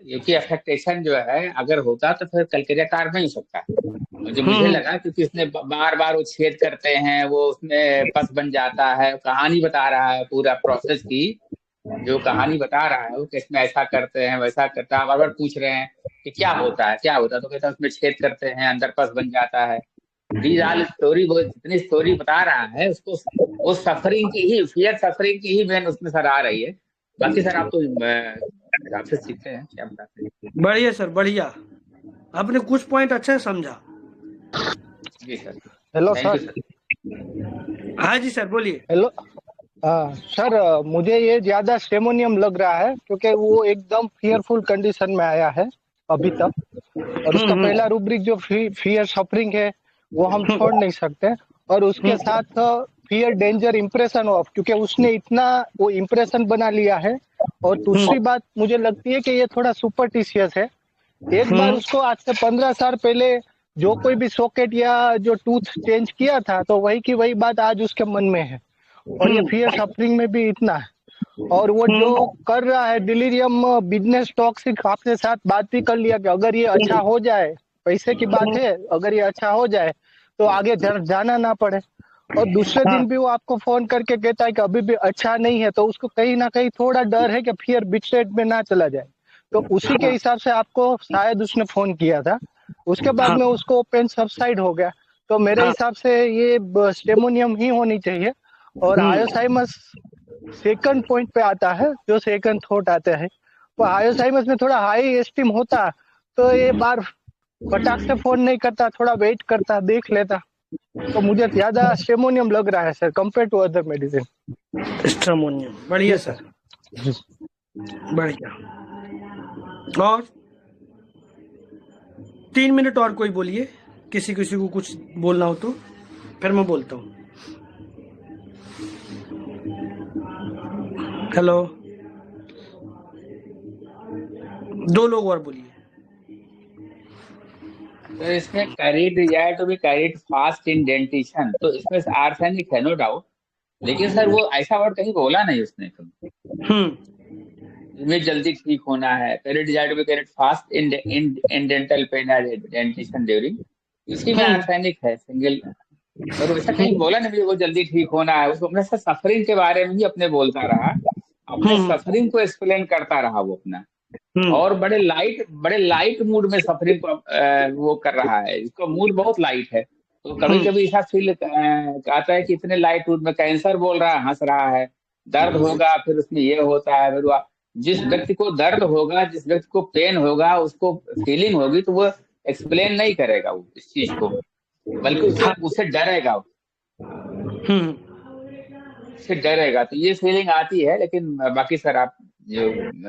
क्योंकि अफेक्टेशन जो है अगर होता तो फिर कलकेरिया कार्ब नहीं सकता। मुझे लगा क्योंकि उसने बार बार वो छेद करते हैं, वो उसमें पस बन जाता है, कहानी बता रहा है पूरा प्रोसेस की, जो कहानी बता रहा है वो कि इसमें ऐसा करते हैं वैसा करता है, बार पूछ रहे हैं कि क्या होता है क्या होता है, तो कहता है उसमें छेद करते हैं अंदर पस बन जाता है। दीज आल स्टोरी, वो जितनी स्टोरी बता रहा है उसको वो सफरिंग की ही, फियर सफरिंग की ही मेन उसमें सर आ रही है। बाकी सर आप तो हिसाब से सीखते हैं, क्या बताते हैं। बढ़िया सर बढ़िया, आपने कुछ पॉइंट अच्छा समझा। जी sir. Hello thank you sir. Sir. हाँ जी सर बोलिए। हेलो सर, मुझे ये ज्यादा स्टेमोनियम लग रहा है क्योंकि वो एकदम फियरफुल कंडीशन में आया है अभी तक, और उसका पहला रूब्रिक जो फियर सफरिंग है वो हम छोड़ नहीं सकते, और उसके साथ फियर डेंजर इम्प्रेशन ऑफ, क्योंकि उसने इतना वो इम्प्रेशन बना लिया है। और दूसरी बात मुझे लगती है कि ये थोड़ा सुपरटिशियस है। एक बार उसको आज से 15 साल पहले जो कोई भी सॉकेट या जो टूथ चेंज किया था तो वही की वही बात आज उसके मन में है, और ये फियर सफरिंग में भी इतना है। और वो जो कर रहा है डिलीरियम बिजनेस टॉक्सिक, आपके साथ बात भी कर लिया कि अगर ये अच्छा हो जाए, पैसे की बात है, अगर ये अच्छा हो जाए तो आगे जाना ना पड़े। और दूसरे दिन भी वो आपको फोन करके कहता है कि अभी भी अच्छा नहीं है, तो उसको कहीं ना कहीं थोड़ा डर है कि फियर बिटरेट में ना चला जाए। तो उसी के हिसाब से आपको शायद उसने फोन किया था, उसके बाद में उसको पेन सबसाइड हो गया। तो मेरे हिसाब से ये स्टेमोनियम ही होनी चाहिए। और हायोसाइमस सेकंड पॉइंट पे आता है, जो सेकंड थॉट आते हैं वो हायोसाइमस में थोड़ा हाई एस्टीम होता तो ये बार फटाक से फोन नहीं करता, थोड़ा वेट करता, देख लेता। तो मुझे ज्यादा स्टेमोनियम लग रहा है sir compare to other medicine. Stramonium बढ़िया सर, बढ़िया। और 3 मिनट और कोई बोलिए, किसी को कुछ बोलना हो तो फिर मैं बोलता हूँ। हेलो, 2 लोग और बोलिए। तो इसमें carried desire to be carried fast in dentition, तो इसमें आर्सेनिक है नो डाउट, लेकिन सर वो ऐसा वर्ड कहीं बोला नहीं उसने इसमें जल्दी ठीक होना है। Carried desire to be carried fast in dental pain dentition during, इसी में आर्सेनिक है सिंगल, और वैसा कहीं बोला नहीं वो जल्दी ठीक होना है। उसको अपने सफरिंग के बारे में ही अपने बोलता रहा, अपने सफरिंग को एक्सप्लेन करता रहा वो अपना, और बड़े लाइट मूड में सफरिंग को वो कर रहा है। इसका मूड बहुत लाइट है, तो कभी कभी ऐसा फील आता है कि इतने लाइट मूड में कैंसर बोल रहा है, हंस रहा है, दर्द होगा फिर उसमें ये होता है, फिर जिस व्यक्ति को दर्द होगा, जिस व्यक्ति को पेन होगा, उसको फीलिंग होगी, तो वो एक्सप्लेन नहीं करेगा वो इस चीज को, बल्कि उससे डरेगा, उससे डरेगा। तो ये फीलिंग आती है, लेकिन बाकी सर आप जो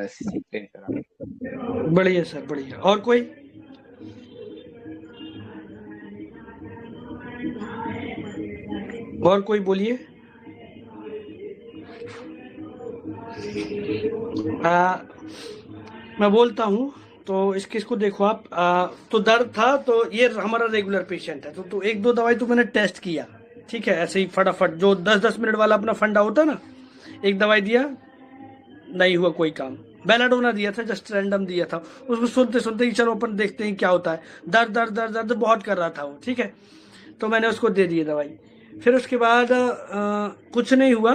सीखते हैं सर आप। बढ़िया सर बढ़िया। और कोई? और कोई बोलिए। मैं बोलता हूँ तो इसको देखो आप। तो दर्द था, तो ये हमारा रेगुलर पेशेंट है, तो 1-2 दवाई तो मैंने टेस्ट किया, ठीक है, ऐसे ही फटाफट, जो 10-10 मिनट वाला अपना फंडा होता ना, एक दवाई दिया, नहीं हुआ कोई काम। बेलाडोना दिया था, जस्ट रैंडम दिया था, उसको सुनते सुनते ही चलो अपन देखते हैं क्या होता है। दर्द दर्द दर्द दर्द बहुत कर रहा था वो, ठीक है, तो मैंने उसको दे दी दवाई। फिर उसके बाद कुछ नहीं हुआ,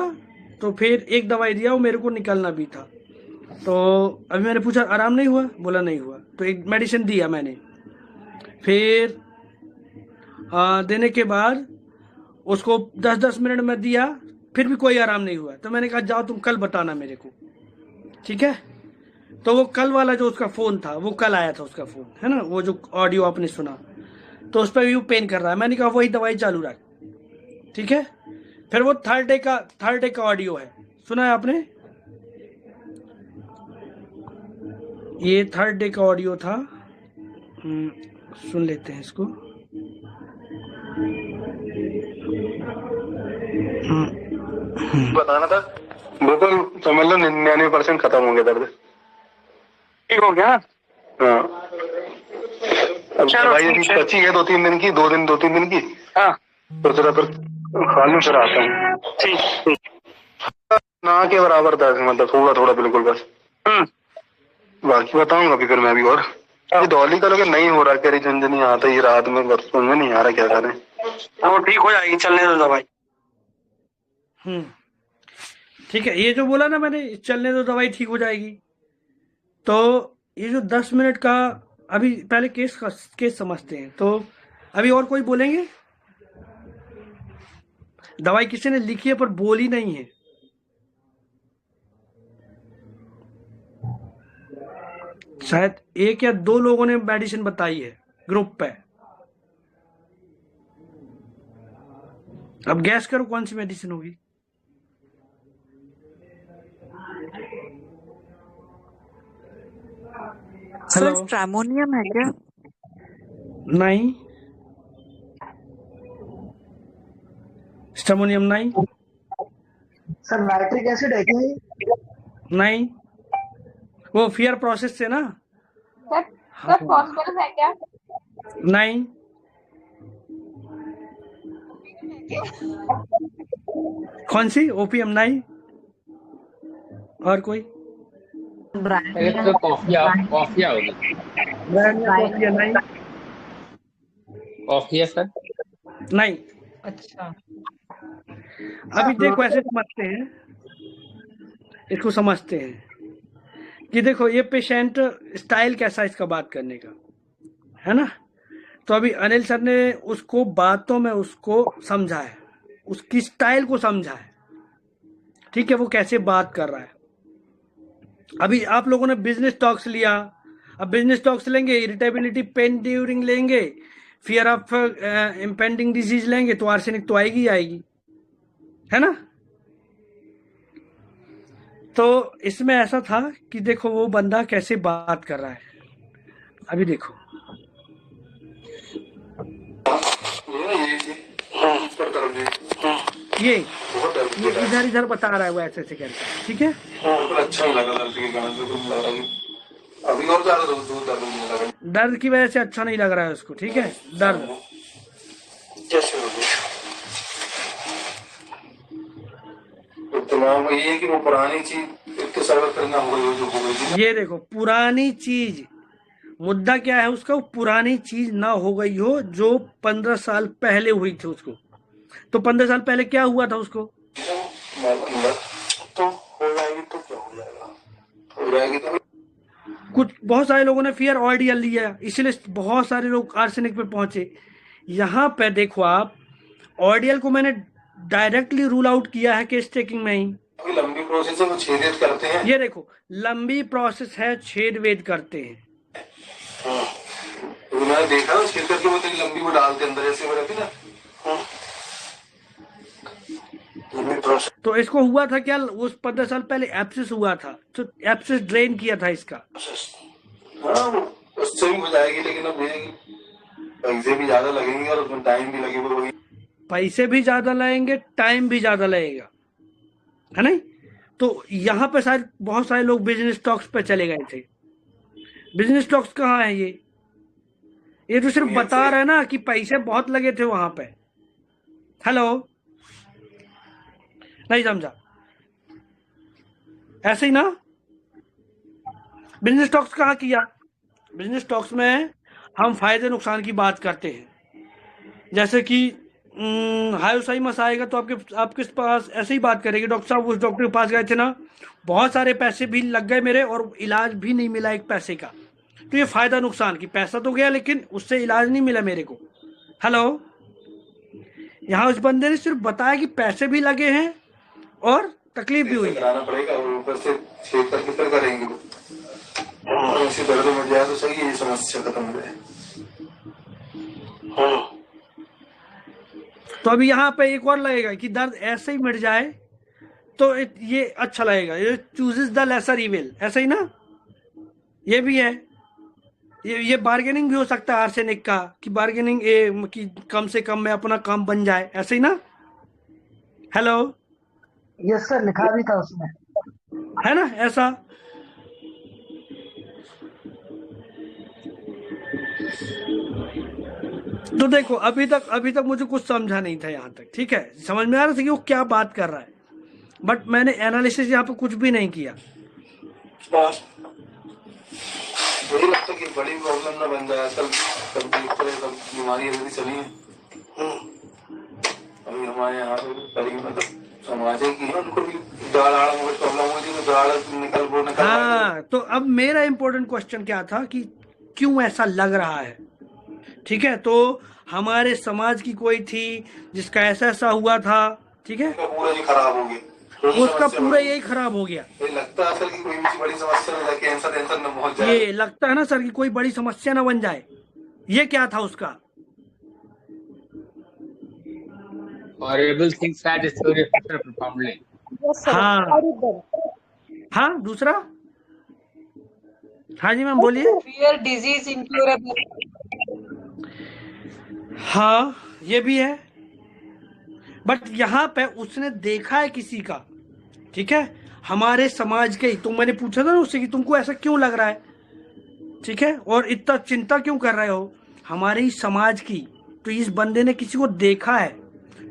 तो फिर एक दवाई दिया, वो मेरे को निकलना भी था। तो अभी मैंने पूछा आराम नहीं हुआ, बोला नहीं हुआ, तो एक मेडिसिन दिया मैंने। फिर देने के बाद उसको 10-10 मिनट में दिया, फिर भी कोई आराम नहीं हुआ, तो मैंने कहा जाओ तुम कल बताना मेरे को, ठीक है। तो वो कल वाला जो उसका फ़ोन था, वो कल आया था उसका फ़ोन, है ना, वो जो ऑडियो आपने सुना, तो उस पर भी वो पेन कर रहा है। मैंने कहा वही दवाई चालू रख, ठीक है। फिर वो थर्ड डे का ऑडियो है, सुना है आपने? ये थर्ड डे का ऑडियो था, सुन लेते हैं इसको। बताना था बिल्कुल, समझ लो 99% खत्म हो गया दर्द, ठीक हो गया। हाँ, अब दवाई बची है 2-3 दिन की, 2-3 दिन की। हाँ, तो जरा फिर खालू फिर आता हूँ, ठीक ना के बराबर था, मतलब थोड़ा बिल्कुल बस। बाकी बताऊंगा अभी फिर मैं भी। और ये दौली का लोग नहीं हो रहा, कह रही झंझनी आता ही रात में, बस में नहीं आ रहा, क्या करें। वो ठीक हो जाएगी, चलने दो दवाई। ठीक है, ये जो बोला ना मैंने, चलने दो दवाई ठीक हो जाएगी, तो ये जो 10 मिनट का, अभी पहले केस समझते हैं। तो अभी और कोई बोलेंगे? दवाई किसी ने लिखी है पर बोली नहीं है। शायद 1 या 2 लोगों ने मेडिसिन बताई है ग्रुप पे। अब गैस करो कौन सी मेडिसिन होगी। सर हेलो, स्ट्रैमोनियम है क्या? नहीं, स्टेमोनियम नहीं, सर नाइट्रिक एसिड है क्या ये? नहीं, वो फियर प्रोसेस से ना। सर हाँ, सर फॉस्फोरस है क्या? नहीं, कौन सी? ओपीएम नहीं। और कोई? अरे तो कॉफिया होगी। ब्रांड या कॉफी नहीं, कॉफिया सर। नहीं। अच्छा, अभी देखो ऐसे समझते हैं, इसको समझते हैं कि देखो ये पेशेंट स्टाइल कैसा है इसका बात करने का, है ना। तो अभी अनिल सर ने उसको बातों में उसको समझा है, उसकी स्टाइल को समझा है, ठीक है, वो कैसे बात कर रहा है। अभी आप लोगों ने बिजनेस टॉक्स लिया, अब बिजनेस टॉक्स लेंगे, इरिटेबिलिटी, पेन ड्यूरिंग लेंगे, फियर ऑफ इम्पेंडिंग डिजीज लेंगे, तो आर्सेनिक तो आएगी ही आएगी, है ना। तो इसमें ऐसा था कि देखो वो बंदा कैसे बात कर रहा है। अभी देखो ये इधर बता रहा है वो ऐसे करके, ठीक है। अच्छा नहीं लगा दर्द के कारण, लग रहा है अभी और ज्यादा दर्द होने लगा। दर्द की वजह से अच्छा नहीं लग रहा है उसको, ठीक है। दर्द कैसे हो गया? तमाम ये कि वो पुरानी चीज एक तो सर्वर करना हो गई जो हो गई थी। ये देखो पुरानी चीज, मुद्दा क्या है उसका, वो पुरानी चीज ना हो गई हो जो 15 साल पहले हुई थी उसको। तो 15 साल पहले क्या हुआ था उसको? तो हो जाएगी तो क्या हो जाएगा, हो जाएगी तो। कुछ बहुत सारे लोगों ने फियर ऑर्डियल लिया, इसलिए बहुत सारे लोग आर्सेनिक पे पहुंचे। यहाँ पे देखो आप, ऑर्डियल को मैंने डायरेक्टली रूल आउट किया है केस टेकिंग में ही। लंबी प्रोसेस है, वो छेद वेद करते हैं। ये देखो लंबी प्रोसेस है, छेद वेद करते हैं। तो मैंने देखा ना, छेद करके वो तेरी लंबी वो डालते अंदर ऐसे वो रहती ना। तो इसको हुआ था क्या, उस 15 साल पहले एप्सिस हुआ था, तो एप्सिस ड्रेन किया था इसका। हाँ उससे भी हो जाएगी, लेकिन अब ये पैसे भी ज्यादा लगेंगे और उसमें टाइम भी लगेगा। वही पैसे भी ज्यादा लगेंगे, टाइम भी ज्यादा लगेगा, है नहीं। तो यहाँ पे शायद बहुत सारे लोग बिजनेस टॉक्स पे चले गए थे। बिजनेस टॉक्स कहाँ है ये तो सिर्फ बता रहे ना कि पैसे बहुत लगे थे वहां पे। हेलो, नहीं समझा? ऐसे ही ना। बिजनेस टॉक्स कहाँ किया? बिजनेस टॉक्स में हम फायदे नुकसान की बात करते हैं, जैसे कि हायोसाइमस आएगा तो आपके पास ऐसे ही बात करेंगे, डॉक्टर साहब उस डॉक्टर के पास गए थे ना, बहुत सारे पैसे भी लग गए मेरे और इलाज भी नहीं मिला एक पैसे का। तो ये फायदा नुकसान की, पैसा तो गया लेकिन उससे इलाज नहीं मिला मेरे को। हेलो, यहाँ उस बंदे ने सिर्फ बताया कि पैसे भी लगे हैं और तकलीफ भी हुई है। कराना पड़ेगा और ऊपर से छेद करके फिर करेंगे, और ऐसे दर्द मिट जाए तो सही है, ये समस्या खत्म हो जाए। तो अभी यहाँ पे एक और लगेगा कि दर्द ऐसे ही मिट जाए तो ये अच्छा लगेगा, ये चूजेस द लेसर इविल, ऐसा ही ना। ये भी है, ये बार्गेनिंग भी हो सकता है आर्सेनिक का, कि बार्गेनिंग कि कम से कम में अपना काम बन जाए, ऐसे ही ना। हेलो, यस सर, लिखा भी था उसमें, है ना ऐसा। तो देखो अभी तक मुझे कुछ समझा नहीं था यहाँ तक, ठीक है। समझ में आ रहा था कि वो क्या बात कर रहा है, बट मैंने एनालिसिस यहाँ पे कुछ भी नहीं किया। मुझे लगता है कि बड़ी प्रॉब्लम ना बन जाए, सब बीमारी अभी चली है। अभी हमारे यहाँ मतलब समाज की है, उनको भी दाढ़ आड़ में कुछ प्रॉब्लम हुई थी तो दाढ़ निकल हाँ, तो अब मेरा इंपॉर्टेंट क्वेश्चन क्या था कि क्यों ऐसा लग रहा है। ठीक है, तो हमारे समाज की कोई थी जिसका ऐसा ऐसा हुआ था, ठीक है, पूरा जी खराब हो गया, उसका पूरा यही खराब हो गया। ये लगता है असल की कोई भी बड़ी समस्या ना, कैंसर न पहुंच जाए। ये लगता है ना सर कि कोई बड़ी समस्या ना बन जाए। ये क्या था उसका? horrible things that story affected her profoundly. Yes, sir. हाँ Horrible. हाँ, दूसरा, हाँ जी मैम बोलिए। fear disease incurable. हाँ ये भी है, बट यहाँ पे उसने देखा है किसी का, ठीक है, हमारे समाज के ही। तो मैंने पूछा था ना उससे कि तुमको ऐसा क्यों लग रहा है, ठीक है, और इतना चिंता क्यों कर रहे हो, हमारे ही समाज की। तो इस बंदे ने किसी को देखा है,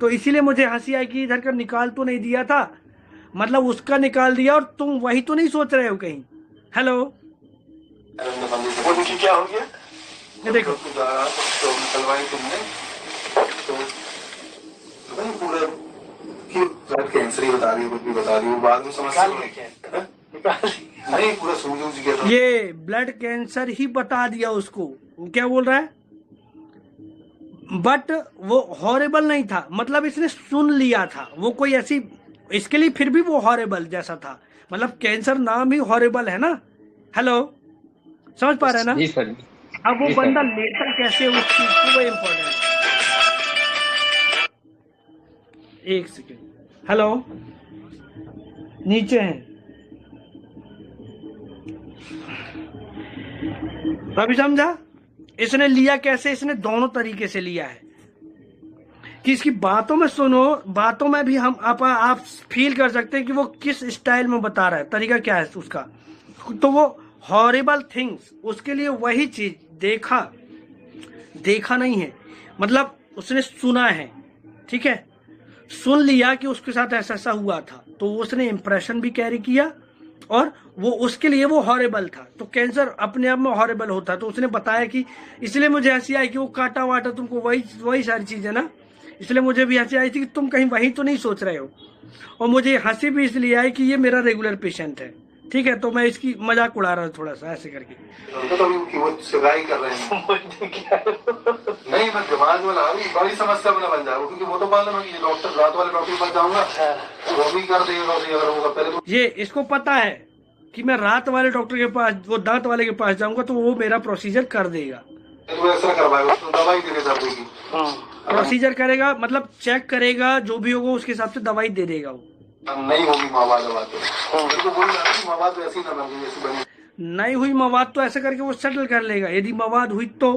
तो इसीलिए मुझे हंसी आई कि इधर का निकाल तो नहीं दिया था, मतलब उसका निकाल दिया, और तुम वही तो नहीं सोच रहे हो कहीं। हेलो, वो देखिए क्या हो गया, ये देखो तो निकलवाई तुमने तो भाई पूरा ब्लड कैंसर ही बता रही है, कुछ भी बता रही है, बाद में समस्या नहीं, पूरा सूझ गया था। ये ब्लड कैंसर ही बता दिया उसको। वो क्या बोल रहा है, बट वो हॉरेबल नहीं था, मतलब इसने सुन लिया था, वो कोई ऐसी, इसके लिए फिर भी वो हॉरेबल जैसा था, मतलब कैंसर नाम ही हॉरेबल है ना। हेलो, समझ पा रहे हैं ना? जी सर। अब वो बंदा लेता कैसे उस चीज को, वो इम्पोर्टेंट। एक सेकेंड, हेलो, नीचे हैं, अभी समझा? इसने लिया कैसे, इसने दोनों तरीके से लिया है कि इसकी बातों में सुनो, बातों में भी हम आप फील कर सकते हैं कि वो किस स्टाइल में बता रहा है, तरीका क्या है उसका। तो वो हॉरिबल थिंग्स, उसके लिए वही चीज देखा नहीं है, मतलब उसने सुना है, ठीक है, सुन लिया कि उसके साथ ऐसा ऐसा हुआ था, तो उसने इंप्रेशन भी कैरी किया, और वो उसके लिए वो हॉरेबल था। तो कैंसर अपने आप में हॉरेबल होता है, तो उसने बताया कि, इसलिए मुझे हंसी आई कि वो काटा वाटा तुमको वही सारी चीज है ना, इसलिए मुझे भी हंसी आई थी कि तुम कहीं वही तो नहीं सोच रहे हो। और मुझे हंसी भी इसलिए आई कि ये मेरा रेगुलर पेशेंट है, ठीक है, तो मैं इसकी मजाक उड़ा रहा हूँ थोड़ा सा ऐसे करके। तो वो सगाई कर रहे हैं नहीं, मैं दिमाग में लगा बड़ी समस्या बन जाएगा, क्योंकि वो तो मालूम है कि डॉक्टर रात वाले डॉक्टर के पास जाऊंगा वो भी कर देगा, अगर होगा पहले तो। ये इसको पता है कि मैं रात वाले डॉक्टर के पास, वो दांत वाले के पास जाऊंगा तो वो मेरा प्रोसीजर कर देगा, तो ऐसा करवाएगा, तो दवाई देने जाएगी, प्रोसीजर करेगा, मतलब चेक करेगा, जो भी होगा उसके हिसाब से दवाई दे देगा। वो नहीं होगी मवाद, तो बोल रहा है मवाद वैसी ना बनी जैसी बनी, नहीं हुई मवाद तो ऐसे करके वो सेटल कर लेगा, यदि मवाद हुई तो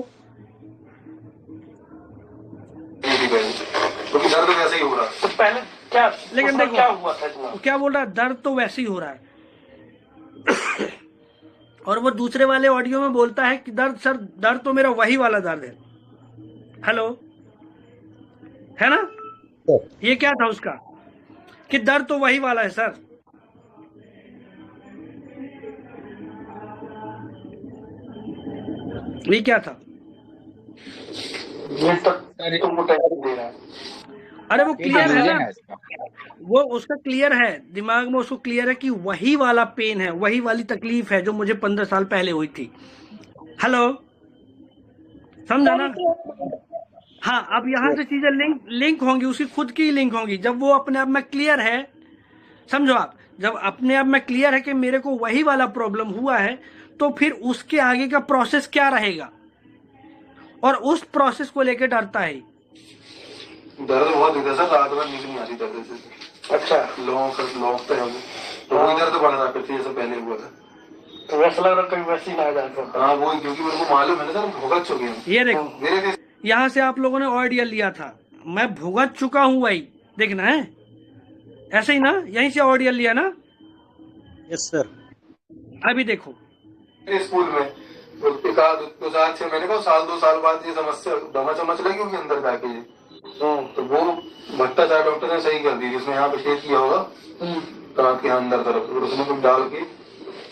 क्योंकि दर्द वैसे ही हो रहा है। तो पहले क्या, लेकिन देखो क्या हुआ था, क्या बोल रहा है, दर्द तो वैसे ही हो रहा है और वो दूसरे वाले ऑडियो में बोलता है कि दर्द सर, दर्द तो मेरा वही वाला दर्द है। हेलो, है ना? ये क्या था उसका कि दर्द तो वही वाला है सर। ये क्या था? अरे वो क्लियर है ना, वो उसका क्लियर है, दिमाग में उसको क्लियर है कि वही वाला पेन है, वही वाली तकलीफ है जो मुझे 15 साल पहले हुई थी। हेलो, समझा ना? हाँ, अब यहाँ से चीजें लिंक होंगी, उसकी खुद की लिंक होंगी जब वो अपने आप में क्लियर है। समझो आप, जब अपने आप में क्लियर है कि मेरे को वही वाला प्रॉब्लम हुआ है, तो फिर उसके आगे का प्रोसेस क्या रहेगा, और उस प्रोसेस को लेकर डरता है। दर्द बहुत होता है सर, रात भर नींद नहीं आती दर्द से। अच्छा, लॉन्ग तो वही दर्द बढ़ रहा फिर जैसे पहले हुआ था, तो वैसा लग रहा कहीं वैसे ही ना आ जाता। हाँ वही, क्योंकि मेरे को मालूम है ना सर, भुगत चुके हैं। ये देखो, यहाँ से आप लोगों ने ऑडियो लिया था, मैं भुगत चुका हूँ, वही देखना है, ऐसे ही ना, यहीं से ऑडियो लिया ना? Yes sir. अभी देखो स्कूल में एक आध 2 महीने का, साल 2 साल बाद ये समस्या दमा चमच लगी होगी अंदर जाके, तो वो भट्टाचार्य डॉक्टर ने सही कर दी, जिसने यहाँ पे छेद किया होगा कान के अंदर तरफ, और उसने कुछ डाल के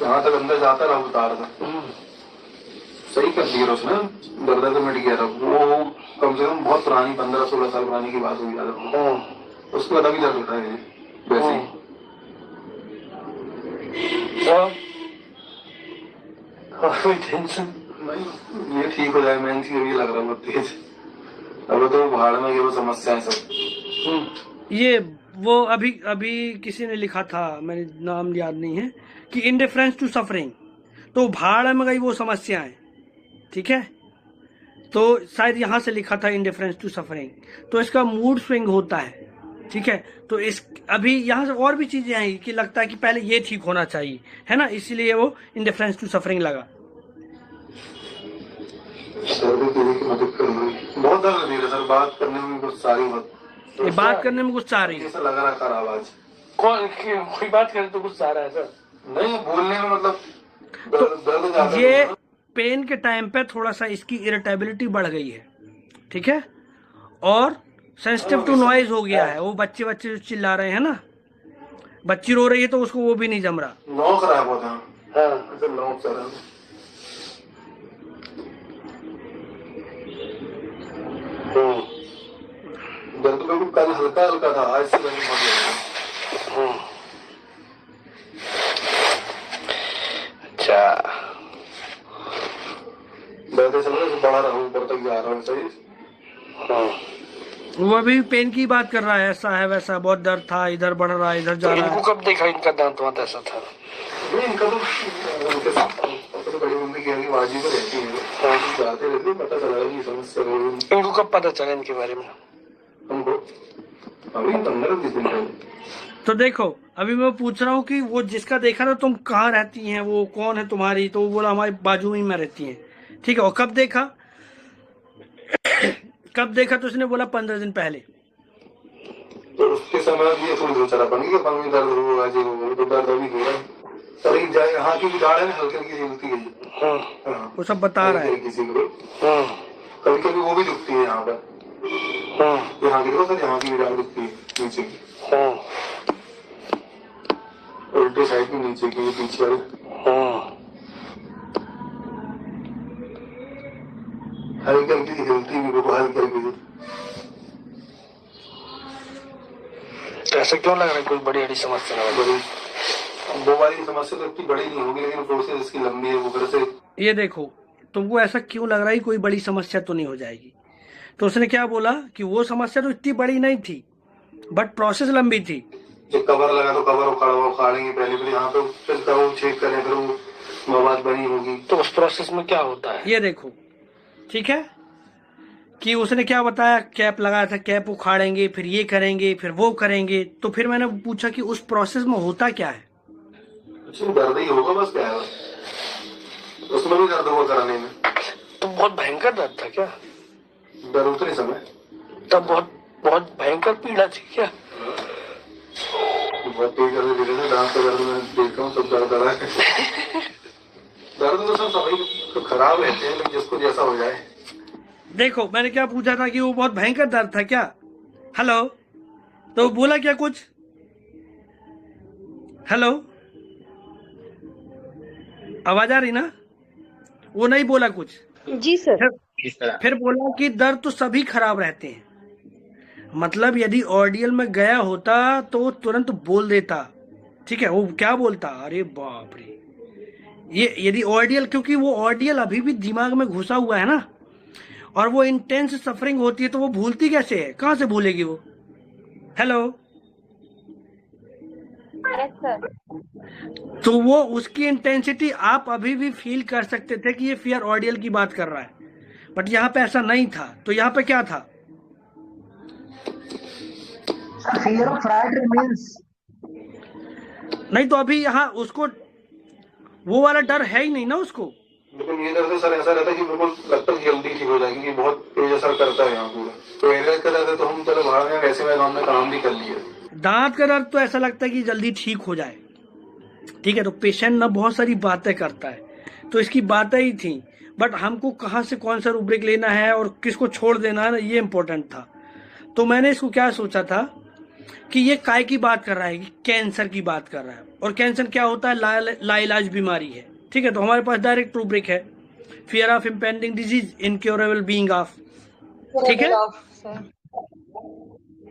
यहाँ तक अंदर जाता रहा, उतार था, सही कर दिया उसने, दर्द तो मिट गया था। वो कम से कम बहुत पुरानी 15-16 साल पुरानी की बात हुई, उसके बाद अभी दर्द उठा है। वैसे ही। कोई टेंशन नहीं, ये ठीक हो जाए। मैं ये लग रहा है बहुत तेज। अब तो भाड़ में ये वो समस्याएं सब। ये वो अभी अभी किसी ने लिखा था, मेरे नाम याद नहीं है, कि इंडिफरेंस टू सफरिंग, तो भाड़ में गई वो समस्याएं। ठीक है, तो शायद यहाँ से लिखा था इंडिफरेंस टू सफरिंग, तो इसका मूड स्विंग होता है। ठीक है, तो इस अभी यहाँ से और भी चीजें आई कि लगता है कि पहले ये ठीक होना चाहिए, है ना, इसीलिए वो इंडिफरेंस टू सफरिंग लगा। सर भी किसी की मदद करूंगी। बहुत दर्द दे रहा सर, बात करने में कुछ सारी ये बात करने में गुस्सा आ रही है। ऐसा लगा रहा खराब आज। कोई बात करे तो गुस्सा आ रहा है सर? नहीं, बोलने में मतलब दर्द तो ये पेन के टाइम पे थोड़ा सा इसकी इरिटेबिलिटी बढ़ गई है। ठीक है, और सेंसिटिव टू नॉइज हो गया है। वो बच्चे बच्चे जो चिल्ला रहे हैं ना, बच्ची रो रही है तो उसको वो भी नहीं जम रहा। नौ खराब होता है। हाँ, नौ खराब। दर्द बिल्कुल कल हल्का हल्का था, आज से नहीं बहुत। अच्छा, बैठे चल रहे बड़ा रहा हूँ, ऊपर तक जा रहा हूँ। सही। वो अभी पेन की बात कर रहा है, ऐसा है वैसा, बहुत दर्द था, इधर बढ़ रहा है, इधर जा रहा है। इनको कब देखा इनका दांत वांत ऐसा था? नहीं, इनका तो बड़ी मम्मी की बाजी में रहती है, जाते रहते, पता चला कि समस्या हो रही। इनको कब पता चला इनके बारे में? हमको अभी 15-20 दिन पहले। तो देखो, अभी मैं पूछ रहा हूँ कि वो जिसका देखा ना, तुम कहाँ रहती हैं, वो कौन है तुम्हारी, तो वो बोला हमारे बाजू ही में रहती हैं। ठीक है, और कब देखा? कब देखा? तो उसने बोला 15 दिन पहले। तो उसके समय ये थोड़ी सोचा रहा कि पंग में दर्द होगा, जी होगा, तो दर्द अभी हो रहा है। शरीर जाए, यहाँ की दाढ़ है हल्की हल्की हिलती है। वो सब बता रहा है किसी को। कभी कभी वो भी दुखती है यहाँ पर। यहाँ की सर, यहाँ की भी दाढ़ दुखती है नीचे की, उल्टे साइड की नीचे की, पीछे वाली। हल्की हल्की हिलती भी, हल्की हल्की। ऐसा क्यों लग रहा है कोई बड़ी बड़ी समस्या ना? बड़ी वो वाली समस्या तो इतनी बड़ी नहीं होगी, लेकिन प्रोसेस इसकी लंबी है। वो घर से ये देखो, तुमको ऐसा क्यों लग रहा है कोई बड़ी समस्या तो नहीं हो जाएगी? तो उसने क्या बोला कि वो समस्या तो इतनी बड़ी नहीं थी, बट प्रोसेस लंबी थी। जब कवर लगा तो कवर उखाड़ेंगे पहले यहाँ पे, फिर कवर चेक करें, फिर वो मवाद बनी होगी। तो उस प्रोसेस में क्या होता है ये देखो। ठीक है, कि उसने क्या बताया, कैप लगाया था, कैप उखाड़ेंगे, फिर ये करेंगे, फिर वो करेंगे। तो फिर मैंने पूछा कि उस प्रोसेस में होता क्या है? दर्द ही होगा बस, क्या है उसमें भी दर्द होगा कराने में। तो बहुत भयंकर दर्द था क्या? दर्द उतने समय तब बहुत भयंकर पीड़ा थी क्या? बहुत तेज दर्द धीरे से दांत का दर्द में देखता हूँ, सब दर्द आ है। दर्द तो सब सभी खराब रहते हैं, जिसको जैसा हो जाए। देखो, मैंने क्या पूछा था कि वो बहुत भयंकर दर्द था क्या? हेलो, तो बोला क्या कुछ? हेलो, आवाज आ रही ना? वो नहीं बोला कुछ। जी सर। फिर बोला कि दर्द तो सभी खराब रहते हैं। मतलब यदि ऑडियल में गया होता तो वो तुरंत बोल देता। ठीक है, वो क्या बोलता, अरे बाप रे, ये यदि ऑडियल, क्योंकि वो ऑडियल अभी भी दिमाग में घुसा हुआ है ना, और वो इंटेंस सफरिंग होती है, तो वो भूलती कैसे है? कहां से भूलेगी वो? हेलो, तो वो उसकी इंटेंसिटी आप अभी भी फील कर सकते थे कि ये फियर ऑडियल की बात कर रहा है, बट यहाँ पे ऐसा नहीं था। तो यहाँ पे क्या था? Fear of fried remains. नहीं, तो अभी यहाँ उसको वो वाला डर है ही नहीं ना उसको। लेकिन ये दर्द सर ऐसा रहता है कि बिल्कुल लगता है जल्दी ठीक हो जाएगी, बहुत तेज असर करता है यहाँ पूरा। तो एरिया का दर्द है तो हम चलो बाहर में वैसे में हमने काम भी कर लिया। दांत का दर्द तो ऐसा लगता है कि जल्दी ठीक हो जाए। ठीक है, तो पेशेंट ना बहुत सारी बातें करता है, तो इसकी बातें ही थी, बट हमको कहाँ से कौन सा रूब्रिक लेना है और किसको छोड़ देना है, ये इम्पोर्टेंट था। तो मैंने इसको क्या सोचा था कि ये काय की बात कर रहा है, कि कैंसर की बात कर रहा है, और कैंसर क्या होता है, लाइलाज बीमारी है। ठीक है, तो हमारे पास डायरेक्ट रूब्रिक है, fear of impending disease, incurable being of. ठीक है,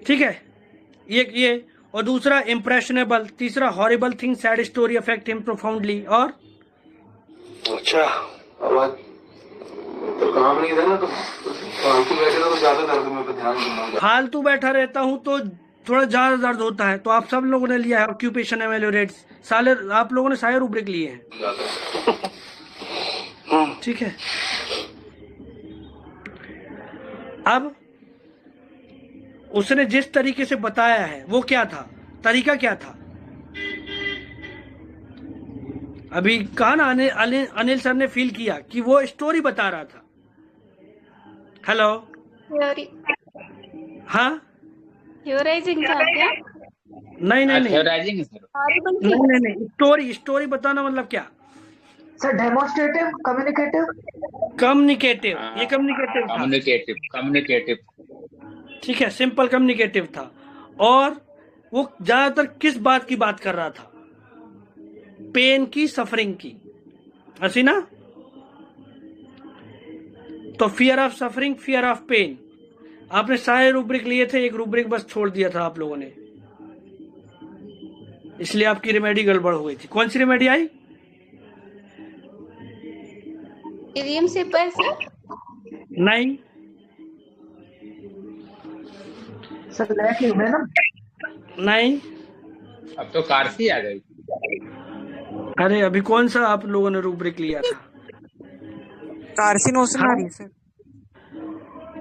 ठीक है, ये और दूसरा इम्प्रेशनेबल, तीसरा horrible thing sad story affect him profoundly. और अच्छा अब तो काम नहीं था ना, तो फालतू बैठे तो ज्यादा दर्द में ध्यान दूंगा। फालतू बैठा रहता हूँ तो थोड़ा ज्यादा दर्द होता है। तो आप सब लोगों ने लिया है ऑक्यूपेशन एमेलियोरेट्स, साले आप लोगों ने सारे रूब्रिक लिए हैं। ठीक है, अब उसने जिस तरीके से बताया है वो क्या था, तरीका क्या था? अभी कहा ना अनिल सर ने फील किया कि वो स्टोरी बता रहा था। हेलो, हाँ थियोराइजिंग था क्या? नहीं नहीं नहीं थियोराइजिंग स्टोरी बताना मतलब क्या? Sir demonstrative, communicative. कम्युनिकेटिव, ये कम्युनिकेटिव था। कम्युनिकेटिव ठीक है, सिंपल कम्युनिकेटिव था। और वो ज्यादातर किस बात की बात कर रहा था? पेन की, सफरिंग की, ऐसी ना? तो fear of suffering, fear of pain, आपने सारे रूब्रिक लिए थे, एक रूब्रिक बस छोड़ दिया था आप लोगों ने, इसलिए आपकी रेमेडी गड़बड़ हो गई थी। कौन सी रेमेडी आई? इडियम से पर सर? नहीं सर लैक है ना? नहीं, अब तो कारसी आ गई। अरे अभी कौन सा आप लोगों ने रूब्रिक लिया था? कार्सिनोसिन आ रही है सर।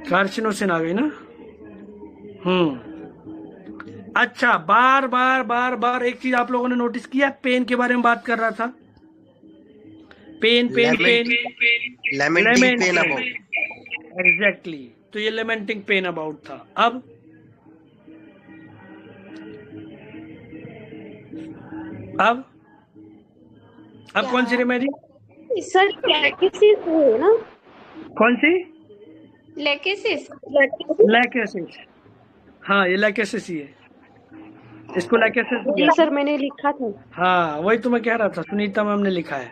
कार्सिनोसिन आ गई ना? अच्छा, बार बार बार बार एक चीज आप लोगों ने नोटिस किया, पेन के बारे में बात कर रहा था। Pain pain pain, lamenting pain about. Exactly, तो ये लेमेंटिंग पेन अबाउट था। अब कौन सी रेमेडी? सर लैकेसिस है ना? कौन सी? लैकेसिस। लैकेसिस, हाँ ये लैकेसिस ही है, इसको लैकेसिस। जी सर मैंने लिखा था। हाँ वही तो मैं कह रहा था, सुनीता मैम ने लिखा है।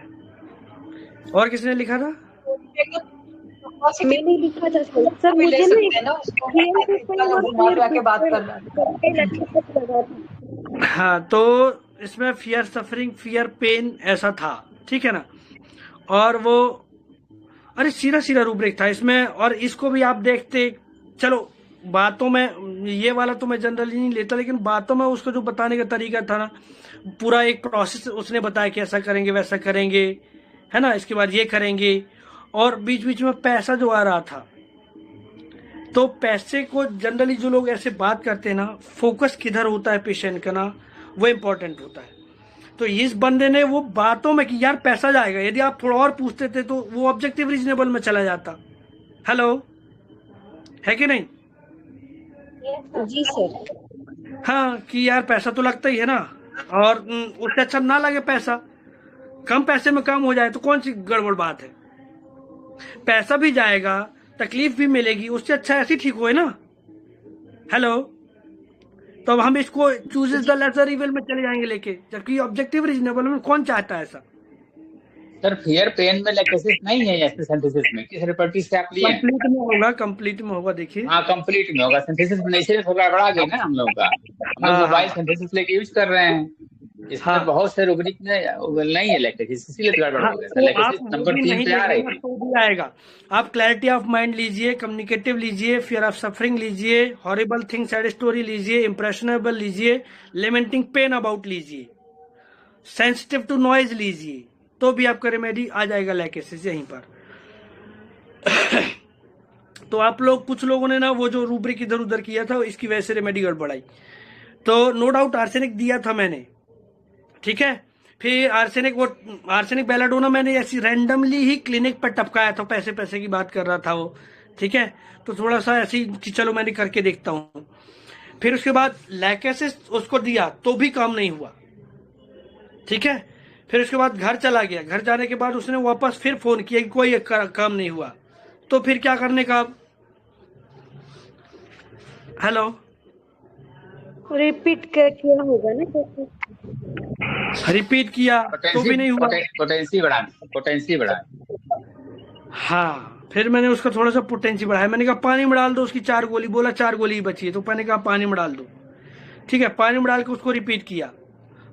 और किसने लिखा था? मैंने लिखा था सर। मुझे ना हाँ, तो इसमें फियर सफरिंग, फियर पेन ऐसा था, ठीक है ना? और वो अरे सीधा सीधा रूब्रिक था इसमें। और इसको भी आप देखते, चलो बातों में ये वाला तो मैं जनरली नहीं लेता, लेकिन बातों में उसको जो बताने का तरीका था ना, पूरा एक प्रोसेस उसने बताया कि ऐसा करेंगे वैसा करेंगे, है ना, इसके बाद ये करेंगे। और बीच बीच में पैसा जो आ रहा था, तो पैसे को जनरली जो लोग ऐसे बात करते हैं ना, फोकस किधर होता है पेशेंट का ना, वो इम्पोर्टेंट होता है। तो इस बंदे ने वो बातों में कि यार पैसा जाएगा, यदि आप थोड़ा और पूछते थे तो वो ऑब्जेक्टिव रीजनेबल में चला जाता। हेलो, है कि नहीं? जी सर। हाँ, कि यार पैसा तो लगता ही है ना, और उससे अच्छा ना लगे पैसा, कम पैसे में काम हो जाए तो कौन सी गड़बड़ बात है? पैसा भी जाएगा, तकलीफ भी मिलेगी, उससे अच्छा ऐसे ठीक हुए ना। हेलो, तो अब हम इसको चूजेस द लेसर इविल में चले जाएंगे लेके, जबकि ऑब्जेक्टिव रीजनेबल में कौन चाहता है ऐसा? सर फियर पेन में लैकेसिस नहीं है ऐसे सिंथेसिस में, किस रेपर्टरी से आप लिए हैं? कंप्लीट में होगा, कंप्लीट में होगा, देखिए। हाँ कंप्लीट में होगा, सिंथेसिस में नहीं, सिर्फ थोड़ा बड़ा गया ना हम लोग का, हम लोग मोबाइल सिंथेसिस लेके यूज कर रहे हैं, इसमें बहुत से रूब्रिक में नहीं है लैकेसिस, इसीलिए गड़बड़ हो गया। लैकेसिस नंबर 3 पे आ रही थी, तो भी आएगा। आप क्लैरिटी ऑफ माइंड लीजिए, कम्युनिकेटिव लीजिए, फियर ऑफ सफरिंग लीजिए, हॉरिबल थिंग सैड स्टोरी लीजिए, इंप्रेशनेबल लीजिए, लेमेंटिंग पेन अबाउट लीजिए, सेंसिटिव टू नॉइज लीजिए, तो भी आपका रेमेडी आ जाएगा लैकेसिस यहीं पर। तो आप लोग, कुछ लोगों ने ना वो जो रूब्रिक इधर उधर किया था, इसकी वजह से रेमेडी गड़बड़ाई। तो नो डाउट आर्सेनिक दिया था मैंने, ठीक है। फिर आर्सेनिक बेलाडोना मैंने ऐसी रैंडमली ही क्लिनिक पर टपकाया था, पैसे की बात कर रहा था वो, ठीक है। तो थोड़ा सा ऐसी कि चलो मैंने करके देखता हूँ। फिर उसके बाद लैकेसिस उसको दिया तो भी काम नहीं हुआ, ठीक है। फिर उसके बाद घर चला गया, घर जाने के बाद उसने वापस फिर फोन किया कि कोई काम नहीं हुआ। तो फिर क्या करने का? हेलो, रिपीट किया होगा ना? रिपीट किया तो भी नहीं हुआ, पोटेंसी बढ़ा। हाँ, फिर मैंने उसका थोड़ा सा पोटेंसी बढ़ाया, मैंने कहा पानी में डाल दो उसकी 4 गोली, बोला 4 गोली ही बची है, तो मैंने कहा पानी में डाल दो। ठीक है, पानी में डाल के उसको रिपीट किया,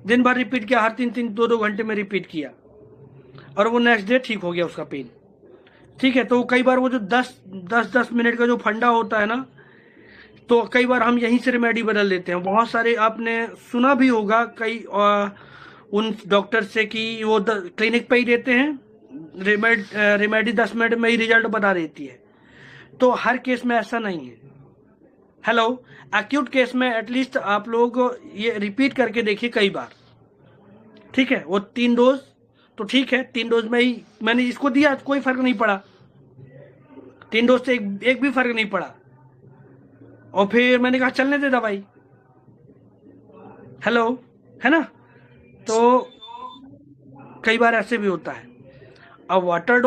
दिन भर रिपीट किया, हर 3-2 घंटे में रिपीट किया, और वो नेक्स्ट डे ठीक हो गया उसका पेन। ठीक है, तो कई बार वो जो 10 मिनट का जो फंडा होता है ना, तो कई बार हम यहीं से रेमेडी बदल देते हैं। बहुत सारे आपने सुना भी होगा कई उन डॉक्टर से कि वो क्लिनिक पे ही देते हैं रेमेडी 10 मिनट में ही रिजल्ट बता देती है। तो हर केस में ऐसा नहीं है। हेलो, एक्यूट केस में एटलीस्ट आप लोग ये रिपीट करके देखिए कई बार। ठीक है, वो 3 डोज तो ठीक है, 3 डोज में ही मैंने इसको दिया, कोई फर्क नहीं पड़ा, 3 डोज से एक भी फर्क नहीं पड़ा, और फिर मैंने कहा चलने दे दवाई। हेलो, है ना? तो कई बार ऐसे भी होता है। अब वाटर